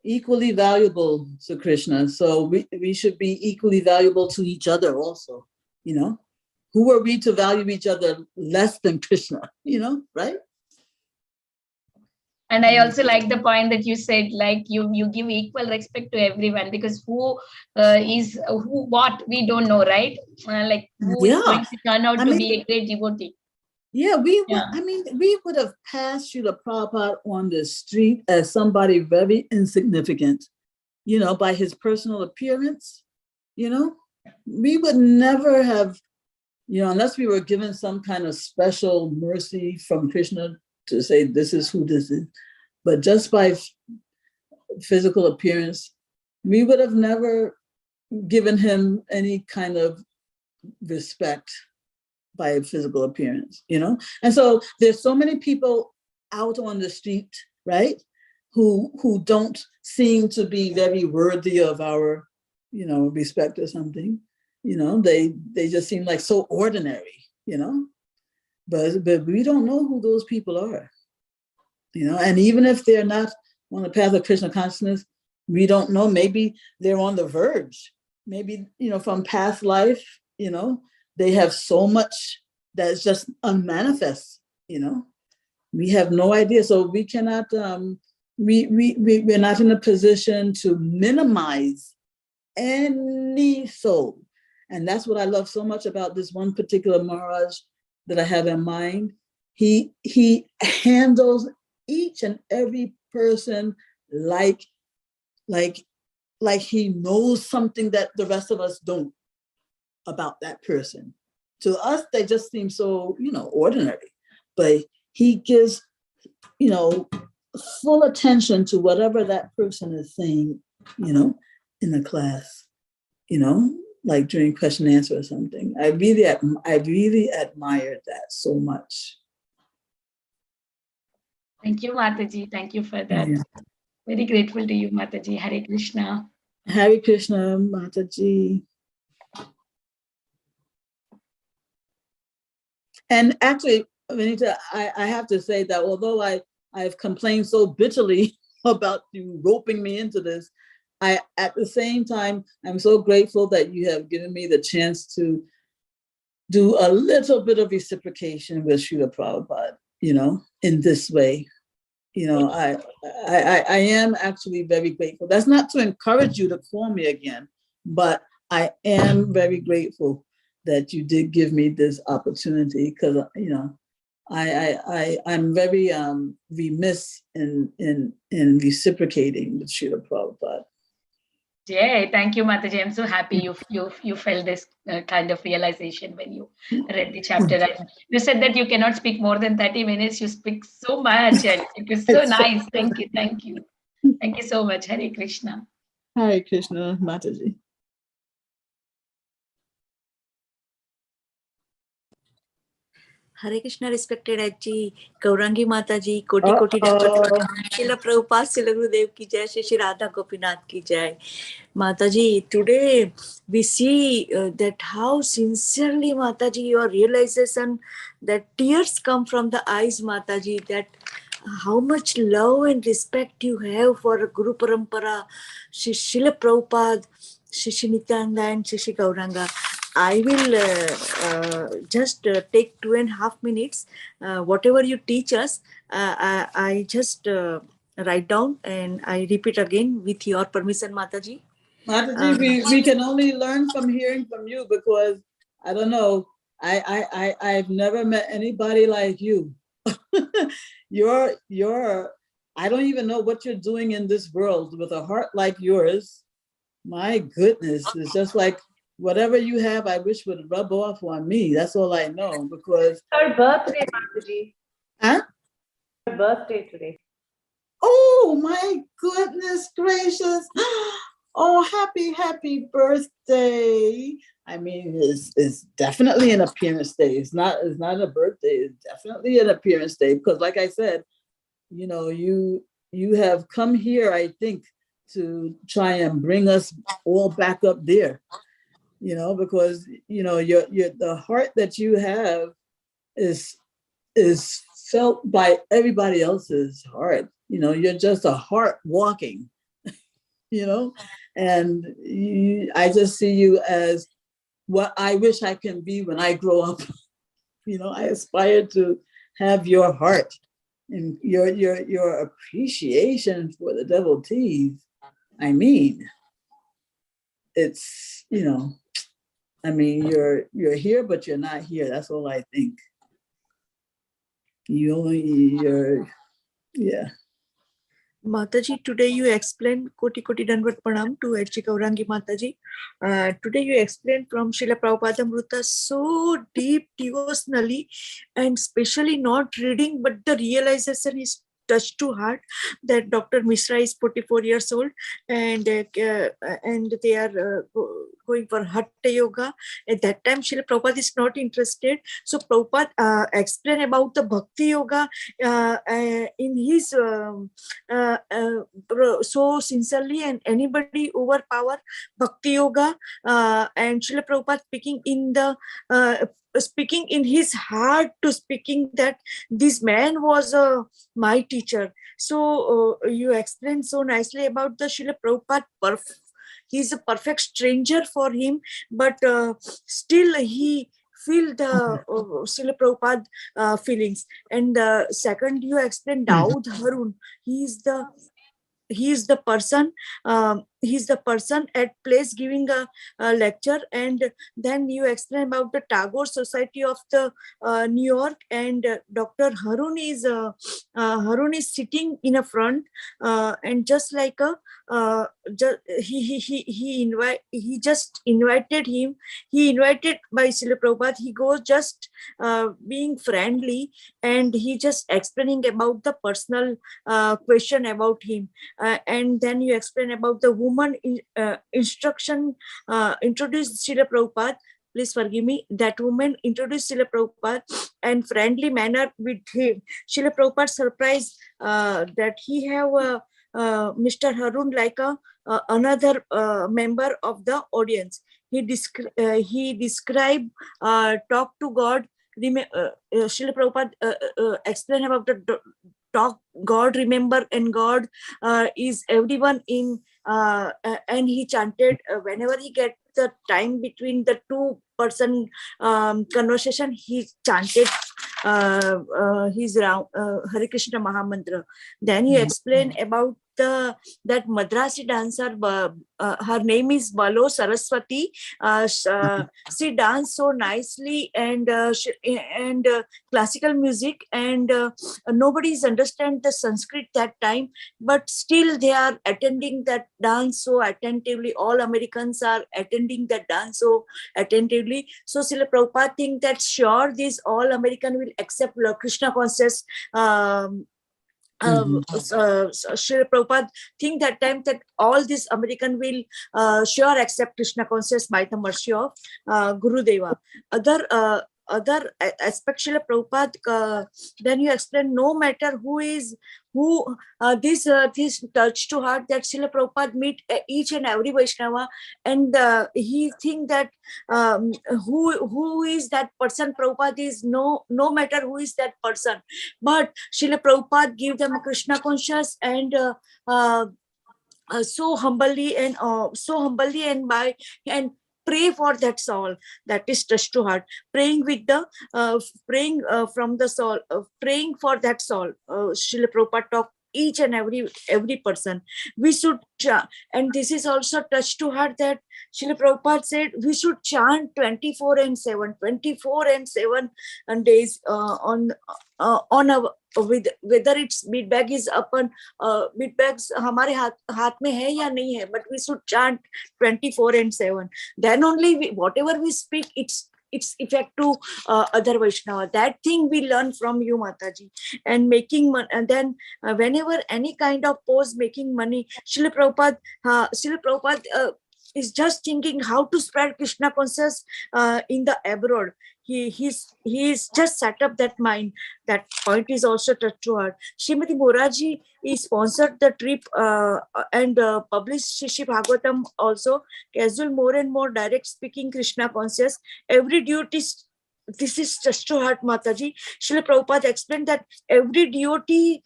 equally valuable to Krishna. So we should be equally valuable to each other also, Who are we to value each other less than Krishna, right? And I also like the point that you said, like you give equal respect to everyone, because who what we don't know, right? Who is going to turn out to be a great devotee. Yeah, we would have passed Srila Prabhupada on the street as somebody very insignificant, by his personal appearance, we would never have, unless we were given some kind of special mercy from Krishna to say, this is who this is. But just by physical appearance, we would have never given him any kind of respect by physical appearance, And so there's so many people out on the street, right, who don't seem to be very worthy of our, respect or something. They just seem like so ordinary, but we don't know who those people are, and even if they're not on the path of Krishna consciousness, we don't know, maybe they're on the verge, maybe, from past life, they have so much that's just unmanifest, we have no idea. So we cannot, we're not in a position to minimize any soul. And that's what I love so much about this one particular Maharaj that I have in mind. He handles each and every person like he knows something that the rest of us don't about that person. To us, they just seem so, ordinary. But he gives, full attention to whatever that person is saying, in the class, like during question and answer or something. I really admired that so much. Thank you, Mataji. Thank you for that. Yeah. Very grateful to you, Mataji. Hare Krishna. Hare Krishna, Mataji. And actually, Vinita, I have to say that although I've complained so bitterly about you roping me into this, at the same time, I'm so grateful that you have given me the chance to do a little bit of reciprocation with Srila Prabhupada, in this way. I am actually very grateful. That's not to encourage you to call me again, but I am very grateful that you did give me this opportunity, because I'm very remiss in reciprocating with Srila Prabhupada. Yeah, thank you, Mataji. I'm so happy you felt this kind of realization when you read the chapter. And you said that you cannot speak more than 30 minutes. You speak so much, and it was so nice. Thank you, thank you, thank you so much. Hare Krishna. Hare Krishna, Mataji. Hare Krishna, respected Aji, Gaurangi Mataji, Koti Koti Srila Prabhupada, Srila Gurudev ki jai, Shri Radha Gopinath ki jai. Mataji, today we see that how sincerely, Mataji, your realization that tears come from the eyes, Mataji, that how much love and respect you have for Guru Parampara, Srila Prabhupada, Shri Nityananda and Shri Gauranga. I will just take 2.5 minutes. Whatever you teach us, I just write down and I repeat again with your permission, Mataji. Mataji, we can only learn from hearing from you, because I don't know, I've never met anybody like you. I don't even know what you're doing in this world with a heart like yours. My goodness, it's just like whatever you have, I wish would rub off on me. That's all I know, because her birthday, Mataji. Huh? Her birthday today. Oh my goodness gracious. Oh, happy birthday. I mean, it's definitely an appearance day. It's not a birthday. It's definitely an appearance day, because like I said, you have come here, I think, to try and bring us all back up there, because the heart that you have is felt by everybody else's heart. You're just a heart walking, and I just see you as what I wish I can be when I grow up. I aspire to have your heart and your appreciation for the devotees. I mean, it's, you're here, but you're not here. That's all I think. Yeah. Mataji, today you explained Koti Koti Danvat Pranam to H. Gaurangi Mataji. Today you explained from Srila Prabhupada Amrita so deep, devotionally, and especially not reading, but the realization is touched to heart that Dr. Mishra is 44 years old and they are going for Hatha Yoga. At that time, Srila Prabhupada is not interested. So Prabhupada explained about the Bhakti Yoga in his so sincerely, and anybody overpower Bhakti Yoga, and Srila Prabhupada speaking in his heart to speaking that this man was my teacher. So you explained so nicely about the Srila Prabhupada. He's a perfect stranger for him, but still he feel the Srila Prabhupada feelings. And second, you explain Daud Harun. He is the person at place giving a lecture. And then you explain about the Tagore Society of the New York, and Dr. Harun is sitting in a front, and just like he just invited him. He invited by Srila Prabhupada. He goes just being friendly, and he just explaining about the personal question about him. And then you explain about the woman instruction introduced Srila Prabhupada. Please forgive me. That woman introduced Srila Prabhupada and friendly manner with him. Srila Prabhupada surprised that he have Mr. Harun like another member of the audience. He described talk to God. Srila Prabhupada explained about the talk God, remember, and God is everyone in, and he chanted whenever he get the time between the two person conversation, he chanted his Hare Krishna Mahamantra. Then he explained about that Madrasi dancer, her name is Balo Saraswati. She danced so nicely, and classical music, and nobody is understand the Sanskrit that time, but still they are attending that dance so attentively. All Americans are attending that dance so attentively. So Srila Prabhupada think that sure these all American will accept Krishna conscious. Srila Prabhupada think that time that all this American will sure accept Krishna conscious by the mercy of Gurudeva. Other aspect Srila Prabhupada, then you explain no matter this touch to heart that Srila Prabhupada meet each and every Vaishnava, and he think that who is that person. Prabhupada is no matter who is that person, but Srila Prabhupada give them a Krishna conscious, and so humbly and by and pray for that soul that is touched to heart, praying with the from the soul, praying for that soul. Srila Prabhupada talk each and every person. We should and this is also touched to heart that Srila Prabhupada said we should chant 24 and 7 days on our, with whether it's bead bag is upon bead bags हमारे हाथ में है या नहीं है, but we should chant 24 and 7. Then only whatever we speak, it's effect to other Vaishnava. That thing we learn from you, Mataji. And making money, and then whenever any kind of pose making money, Srila Prabhupada is just thinking how to spread Krishna consciousness in the abroad. He's just set up that mind. That point is also touched to heart. Srimati Moraji is sponsored the trip and published Shri Bhagavatam also. Casual more and more direct speaking Krishna conscious. Every duty. This is just to heart, Mataji. Srila Prabhupada explained that every duty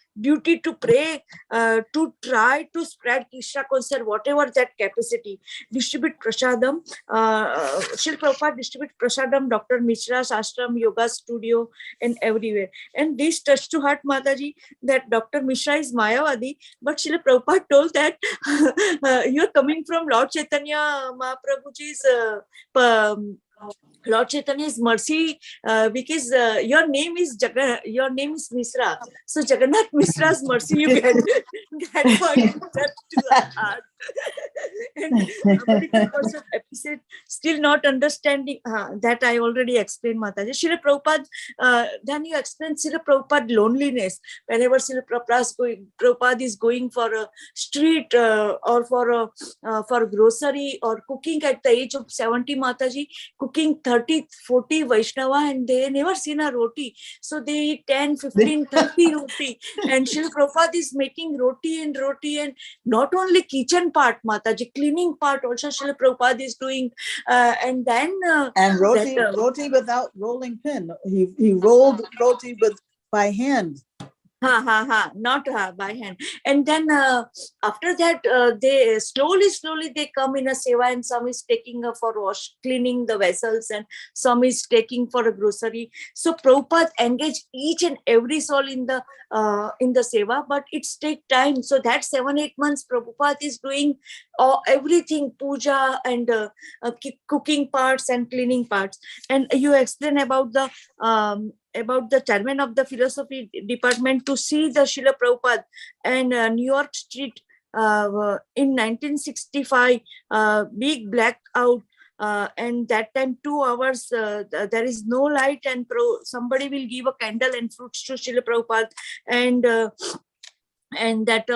to pray, to try to spread Krishna consciousness, whatever that capacity. Distribute prasadam. Srila Prabhupada distribute prasadam, Dr. Mishra's ashram, yoga studio, and everywhere. And this touched to heart, Mataji, that Dr. Mishra is Mayavadi, but Srila Prabhupada told that you're coming from Lord Chaitanya Mahaprabhuji's Lord Chaitanya's mercy, because your name is Mishra. So Jagannath Mishra's mercy you get. That point to the heart. And medical person episode still not understanding that I already explained, Mataji. Srila Prabhupada, then you explain Srila Prabhupada loneliness. Whenever Srila Prabhupada is going for a street or for grocery or cooking at the age of 70, Mataji, cooking 30-40 Vaishnava, and they never seen a roti. So they eat 10, 15, 30 roti. And Srila Prabhupada is making roti, and not only kitchen part, Mataji, cleaning part also Srila Prabhupada is doing. And then and roti without rolling pin. He rolled roti by hand. Not by hand. And then after that, they slowly they come in a seva, and some is taking for cleaning the vessels, and some is taking for a grocery. So Prabhupada engage each and every soul in the seva, but it's take time. So that 7-8 months Prabhupada is doing everything, puja and cooking parts and cleaning parts. And you explain about the chairman of the philosophy department to see the Srila Prabhupada and New York Street in 1965, big blackout. And that time 2 hours there is no light, and somebody will give a candle and fruits to Srila Prabhupada, and that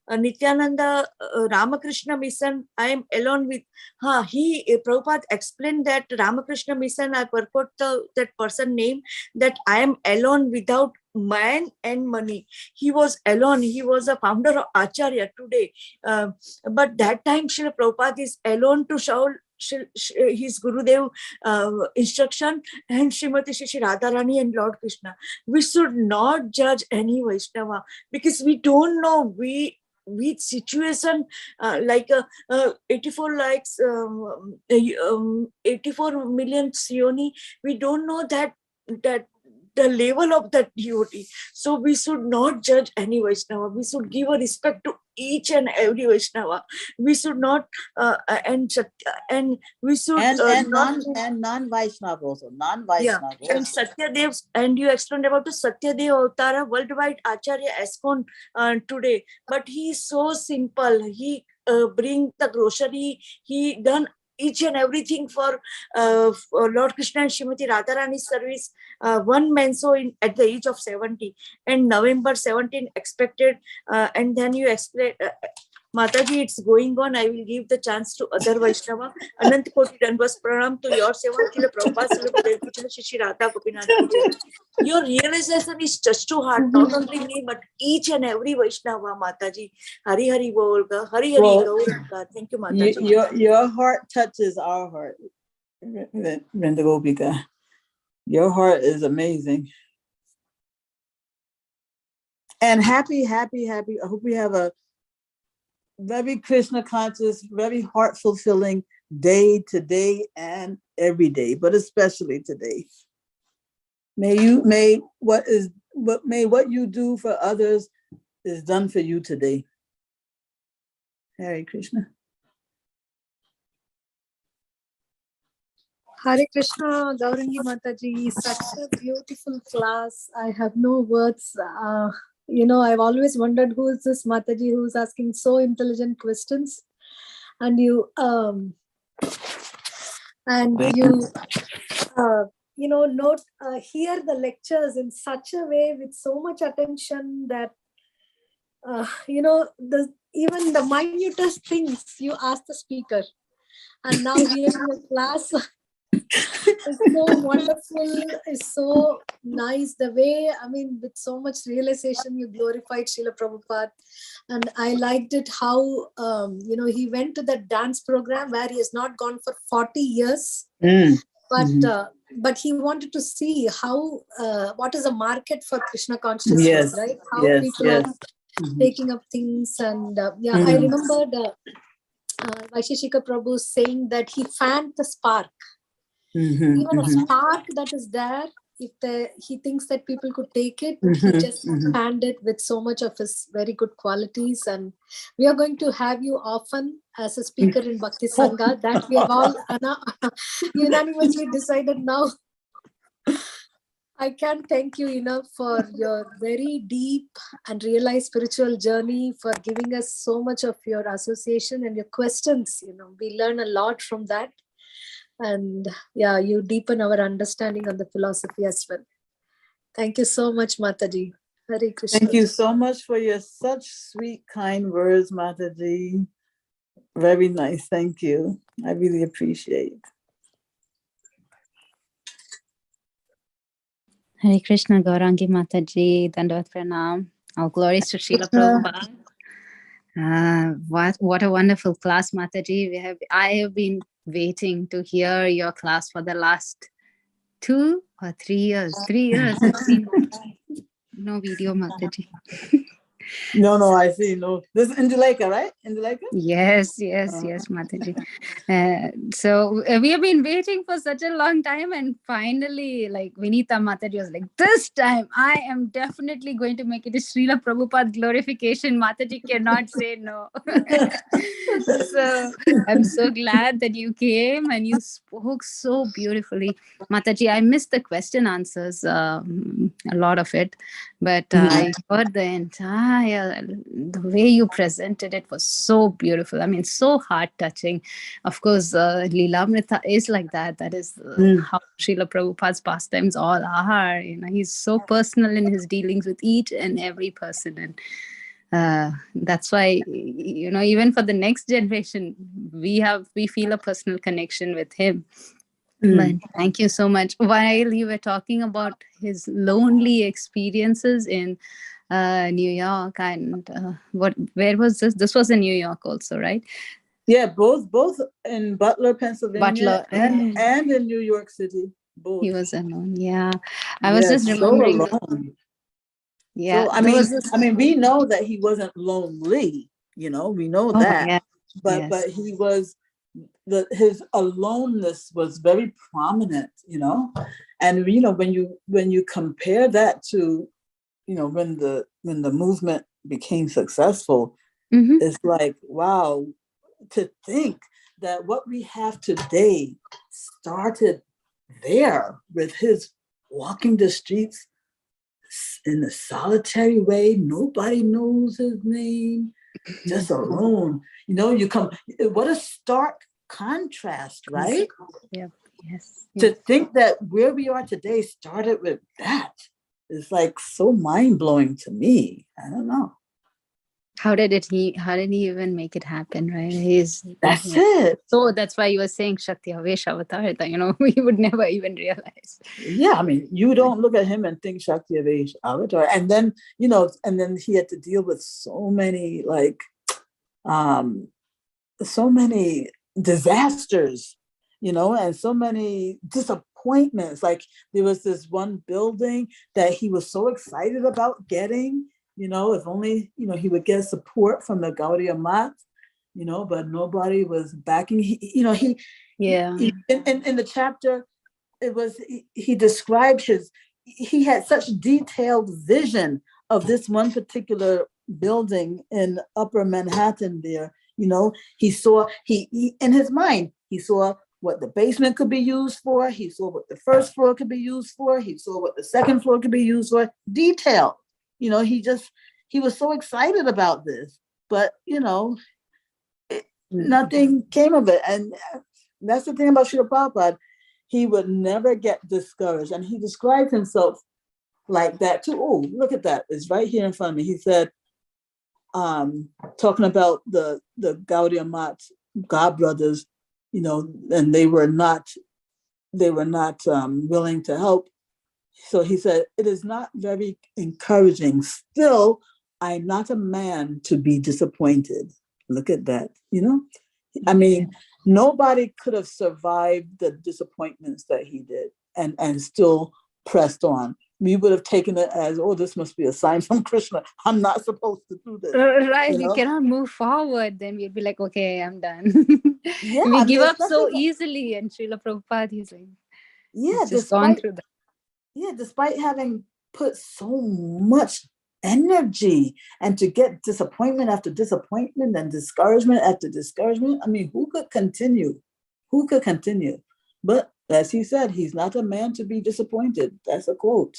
Nityananda Ramakrishna mission, I am alone with. Prabhupada explained that Ramakrishna mission, I forgot that person name, that I am alone without man and money. He was alone. He was a founder of Acharya today. But that time Srila Prabhupada is alone to show his Gurudev instruction, and Srimati Shri Radharani and Lord Krishna. We should not judge any Vaishnava, because we don't know which situation, like 84 likes, 84 million Sioni, we don't know that the level of that devotee. So we should not judge any Vaishnava. We should give a respect to each and every Vaishnava. We should not and we should non-Vaishnava also, non-Vaishnava. Yeah. And Satyadev, and you explained about the Satyadev Avtara, worldwide Acharya Eskon today. But he is so simple. He bring the grocery. He done each and everything for Lord Krishna and Srimati Radharani's service. One man so at the age of 70, and November 17 expected. And then you explain, Mataji, it's going on. I will give the chance to other Vaishnava. Anant Koti Danvas Pranam to your seva. Srila Prabhupada, Shri Radha Gopinath. Your realization is just too hard. Not only me, but each and every Vaishnava, Mataji. Hari Hari Bolga, Hari Hari Gauranga. Thank you, Mataji. Your heart touches our heart, Vrindagopika. Your heart is amazing. And happy. I hope we have a very Krishna conscious, very heart fulfilling day today and every day, but especially today. May what you do for others is done for you today. Hare Krishna. Hare Krishna, Gaurangi Mataji, such a beautiful class. I have no words. I've always wondered who is this Mataji who is asking so intelligent questions, and you hear the lectures in such a way with so much attention that even the minutest things you ask the speaker, and now hearing the class is so wonderful, is so nice. The way, with so much realization, you glorified Srila Prabhupada. And I liked it how, he went to that dance program where he has not gone for 40 years. But he wanted to see how, what is a market for Krishna consciousness, right? How people are taking up things. And I remembered Vaisheshika Prabhu saying that he fanned the spark. Even a spark that is there, if he thinks that people could take it, he just fanned it with so much of his very good qualities. And we are going to have you often as a speaker in Bhakti Sangha. That we have all unanimously decided now. I can't thank you enough for your very deep and realized spiritual journey, for giving us so much of your association and your questions. We learn a lot from that. And you deepen our understanding on the philosophy as well. Thank you so much, Mataji. Hare Krishna. Thank you so much for your such sweet, kind words, Mataji. Very nice. Thank you. I really appreciate it. Hare Krishna, Gaurangi Mataji, Dandavat Pranam. All glories to Srila Prabhupada. What a wonderful class, Mataji. I have been waiting to hear your class for the last 2 or 3 years. 3 years it's been. No video, Mataji. No, I see. No, this is Induleka, right? Induleka? Yes, Mataji. So we have been waiting for such a long time, and finally, like Vinita Mataji was like, this time I am definitely going to make it a Srila Prabhupada glorification. Mataji cannot say no. So I'm so glad that you came and you spoke so beautifully. Mataji, I missed the question answers, a lot of it, but I heard the entire, the way you presented it was so beautiful. I mean, so heart-touching. Of course, Lilamrta is like that. That is how Srila Prabhupada's pastimes all are. You know, he's so personal in his dealings with each and every person. And that's why, you know, even for the next generation, we feel a personal connection with him. But thank you so much. While you were talking about his lonely experiences in New York, and where was this? This was in New York also, right? Yeah, both in Butler, Pennsylvania, and in New York City. Both. He was alone. Yeah, I was just remembering. So alone. Yeah, so, I mean, we know that he wasn't lonely. You know, we know that. Yeah. But he was. His aloneness was very prominent, you know, and you know when you compare that to, you know, when the movement became successful, it's like, wow, to think that what we have today started there with his walking the streets in a solitary way. Nobody knows his name, just alone. You know, what a stark contrast, right? Yeah. Yes. To think that where we are today started with that is like so mind-blowing to me. I don't know. How did he even make it happen, right? That's it. So that's why you were saying Shakti Avesh Avatar, that, you know, we would never even realize. Yeah, I mean, you don't look at him and think Shakti Avesh Avatar. And then, you know, he had to deal with so many, like, so many disasters, you know, and so many disappointments. Like there was this one building that he was so excited about getting, you know, if only, you know, he would get support from the Gaudiya Mat, you know, but nobody was backing. In the chapter, he described he had such detailed vision of this one particular building in Upper Manhattan there. You know, he saw, he in his mind, he saw what the basement could be used for. He saw what the first floor could be used for. He saw what the second floor could be used for. Detailed. You know, he was so excited about this, but, you know, nothing came of it. And that's the thing about Srila Prabhupada. He would never get discouraged. And he described himself like that too. Oh, look at that. It's right here in front of me. He said, talking about the Gaudiya Mat God brothers, you know, and they were not willing to help. So he said, it is not very encouraging. Still, I'm not a man to be disappointed. Look at that, you know? I mean, nobody could have survived the disappointments that he did and still pressed on. We would have taken it as, oh, this must be a sign from Krishna. I'm not supposed to do this. Right, you know? We cannot move forward. Then we'd be like, okay, I'm done. Yeah, we give up so easily. And Srila Prabhupada, he's like, he's just gone through that. Yeah, despite having put so much energy and to get disappointment after disappointment and discouragement after discouragement. I mean, who could continue? But as he said, he's not a man to be disappointed. That's a quote.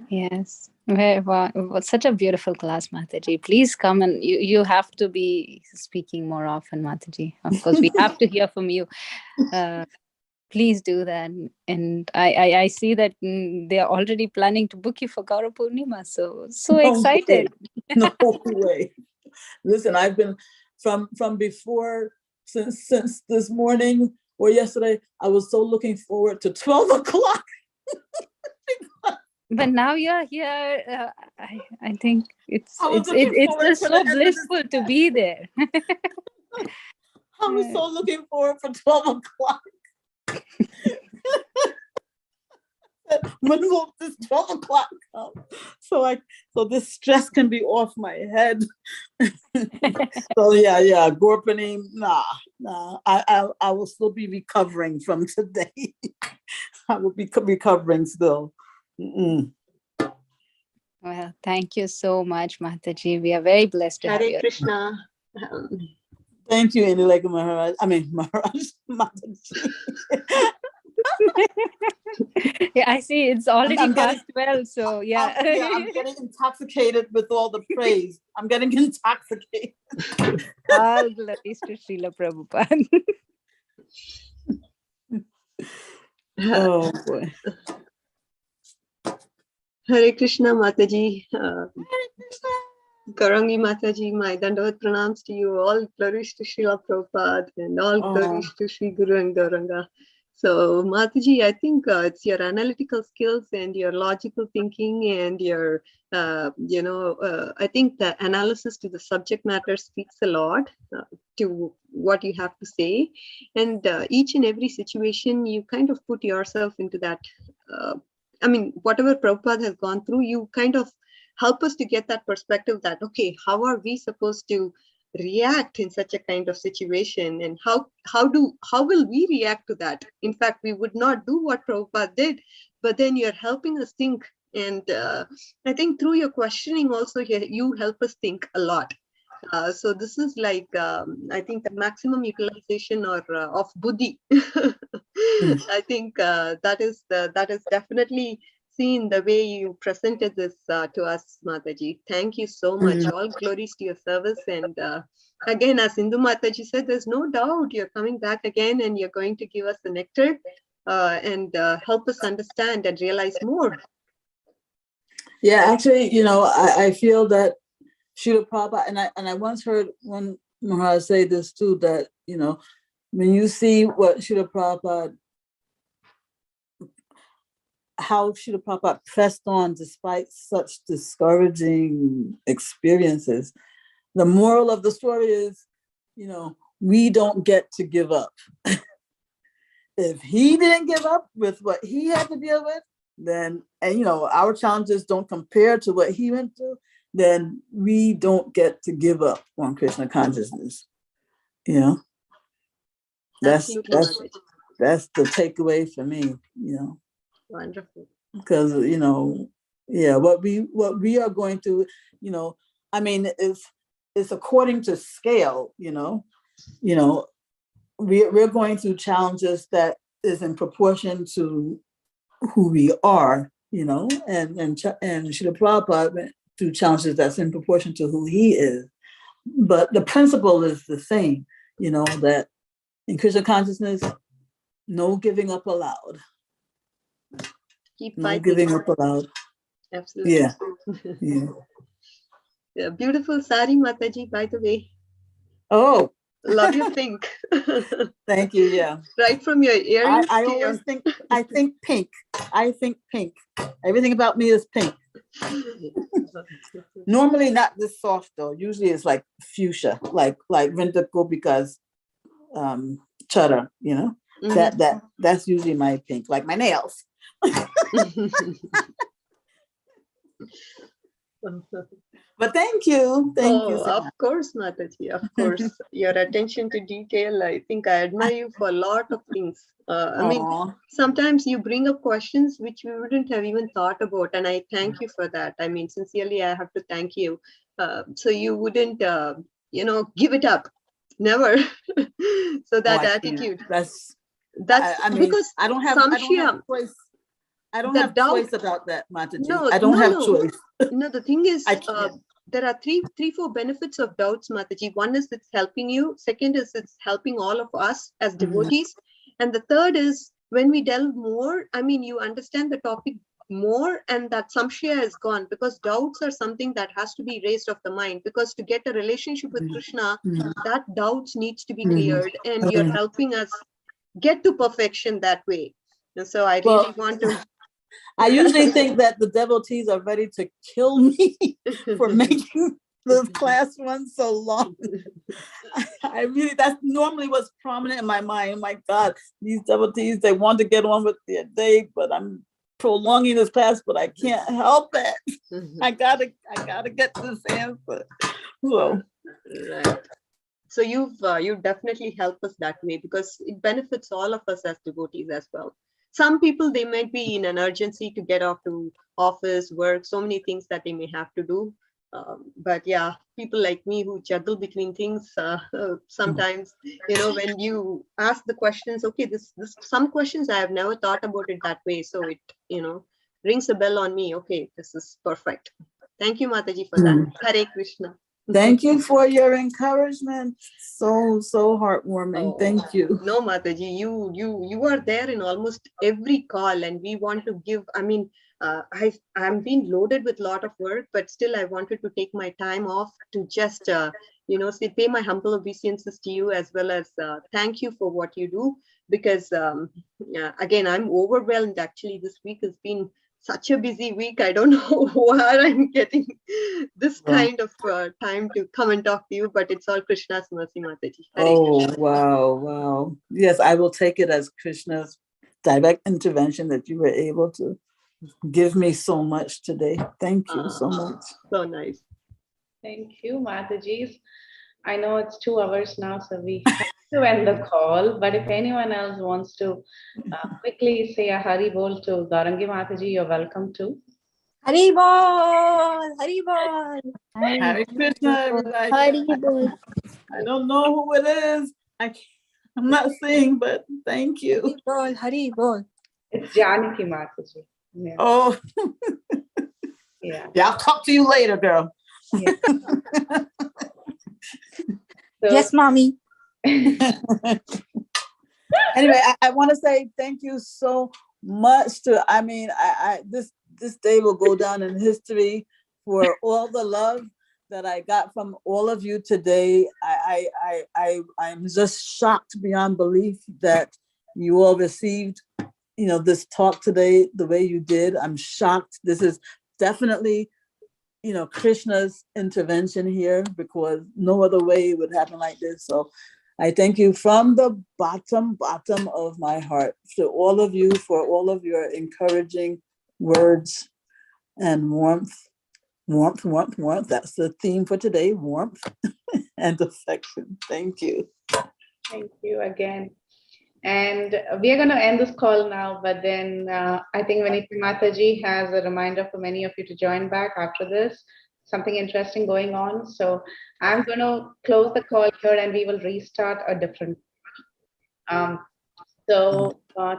Yes. Well, it was such a beautiful class, Mataji. Please come, and you have to be speaking more often, Mataji. Of course, we have to hear from you. Please do that. And I see that they are already planning to book you for Gaura Purnima. So excited. No way. Listen, I've been from before, since this morning or yesterday, I was so looking forward to 12 o'clock. But now you're here. I think it's just so blissful to be there. I was so looking forward for 12 o'clock. when will this 12 o'clock come? So this stress can be off my head. So yeah, Gorpani, nah. I will still be recovering from today. I will be recovering still. Mm-mm. Well, thank you so much, Mataji. We are very blessed to have Hare you. Krishna. Thank you, Indilega Maharaj. I mean, Maharaj, Mataji. Yeah, I see it's already I'm past 12, so yeah. I'm getting intoxicated with all the praise. I'm getting intoxicated. All glories to Srila Prabhupada. Oh boy. Hare Krishna, Mataji. Gaurangi Mataji, my Dandavat pranams to you. All glories to Srila Prabhupada and all glories to Sri Guru and Gauranga. So, Mataji, I think it's your analytical skills and your logical thinking and your, I think the analysis to the subject matter speaks a lot to what you have to say. And each and every situation, you kind of put yourself into that. Whatever Prabhupada has gone through, you kind of help us to get that perspective that, okay, how are we supposed to react in such a kind of situation, and how will we react to that? In fact, we would not do what Prabhupada did, but then you're helping us think. And I think through your questioning also, you help us think a lot. So this is like, I think the maximum utilization of buddhi. I think that is definitely seen the way you presented this to us, Mataji. Thank you so much. All glories to your service. And again, as Indu Mataji said, there's no doubt you're coming back again and you're going to give us the nectar and help us understand and realize more. Yeah, actually, I feel that Srila Prabhupada, and I once heard one Maharaj say this too, that, when you see what Srila Prabhupada, how Srila Prabhupada pressed on despite such discouraging experiences, the moral of the story is, we don't get to give up. If he didn't give up with what he had to deal with, then, and our challenges don't compare to what he went through, then we don't get to give up on Krishna consciousness. That's the takeaway for me. Wonderful. Because what we are going to, it's according to scale. We're going through challenges that is in proportion to who we are, and Srila Prabhupada went through challenges that's in proportion to who he is. But the principle is the same, that in Krishna consciousness, no giving up allowed. Keep no fighting. Giving up allowed. Absolutely. Yeah. Yeah, beautiful sari, Mataji, by the way. Oh. Love your pink. Thank you. Yeah. Right from your earrings. I always think pink. I think pink. Everything about me is pink. Normally not this soft though. Usually it's like fuchsia, like Vinta Gopika's chudder, that's usually my pink, like my nails. But thank you. Thank you. Of course, Mataji, of course. Your attention to detail, I think I admire you for a lot of things. Sometimes you bring up questions which we wouldn't have even thought about, and I thank you for that. Sincerely, I have to thank you. So you wouldn't, give it up. Never. So that attitude. That's because I don't have choice. I don't have choice about that, Mataji. I don't have choice. No, the thing is, there are three, four benefits of doubts, Mataji. One is it's helping you. Second is it's helping all of us as devotees. And the third is when we delve more, you understand the topic more, and that samshaya is gone, because doubts are something that has to be raised off the mind, because to get a relationship with Krishna, that doubts needs to be cleared, and you're helping us get to perfection that way. And so I really want to. I usually think that the devotees are ready to kill me for making the class run so long. That's normally what's prominent in my mind. Oh my God, these devotees, they want to get on with their day, but I'm prolonging this class, but I can't help it. I gotta get this answer. So, right. So you've definitely helped us that way, because it benefits all of us as devotees as well. Some people, they might be in an urgency to get off to office, work, so many things that they may have to do. But yeah, people like me who juggle between things, sometimes, when you ask the questions, okay, this some questions I have never thought about it that way. So it, rings a bell on me. Okay, this is perfect. Thank you, Mataji, for that. Hare Krishna. Thank you for your encouragement. So heartwarming. Thank you. No, Mataji, you are there in almost every call, and we want to give. I mean, I'm being loaded with a lot of work, but still I wanted to take my time off to just say, pay my humble obeisances to you, as well as thank you for what you do, because again, I'm overwhelmed. Actually, this week has been such a busy week. I don't know where I'm getting this kind of time to come and talk to you, but it's all Krishna's mercy, Mataji. Oh, wow. Yes, I will take it as Krishna's direct intervention that you were able to give me so much today. Thank you so much. So nice. Thank you, Mataji. I know it's 2 hours now, so we have to end the call. But if anyone else wants to quickly say a Hari Bol to Gaurangi Mataji, you're welcome to. Hari Bol! Hari Bol! Hare Krishna, everybody. Hari Bol. I don't know who it is. I'm not saying, but thank you. Hari Bol, Hari Bol. It's Janaki Mataji. Yeah. Oh. Yeah. I'll talk to you later, girl. Yeah. Yes, mommy. Anyway, I want to say thank you so much this day will go down in history for all the love that I got from all of you today. I'm just shocked beyond belief that you all received, this talk today the way you did. I'm shocked. This is definitely, Krishna's intervention here, because no other way it would happen like this. So I thank you from the bottom of my heart to all of you for all of your encouraging words and warmth. That's the theme for today, warmth and affection. Thank you. Thank you again. And we are going to end this call now, but then I think Vanita Mataji has a reminder for many of you to join back after this. Something interesting going on. So I'm going to close the call here and we will restart a different.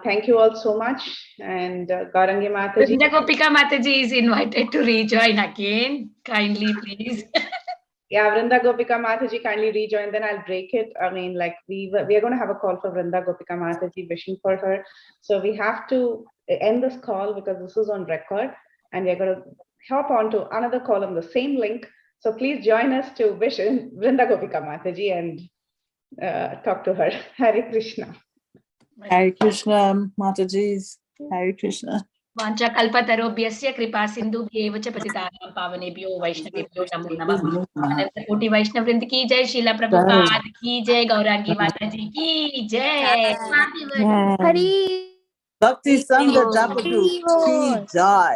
Thank you all so much. And Gaurangi Mataji. Gopika Mataji is invited to rejoin again. Kindly, please. Yeah, Vrinda Gopika Mataji, kindly rejoin. Then I'll break it. I mean, like we are going to have a call for Vrinda Gopika Mataji, wishing for her. So we have to end this call because this is on record, and we're going to hop on to another call on the same link. So please join us to wish Vrinda Gopika Mataji and talk to her. Hare Krishna. Hare Krishna, Mataji's. Hare Krishna. Vancha kalpatarobhyasya kripa sindhubhyev cha patitanam pavanebhyo vaishnavebhyo namo namah. Ananta koti Vaishnav Vrind ki jai, Srila Prabhupada ki jai, Gaurangi Mataji ki jai. Hari Bhakti Sangha Japadu ki jai.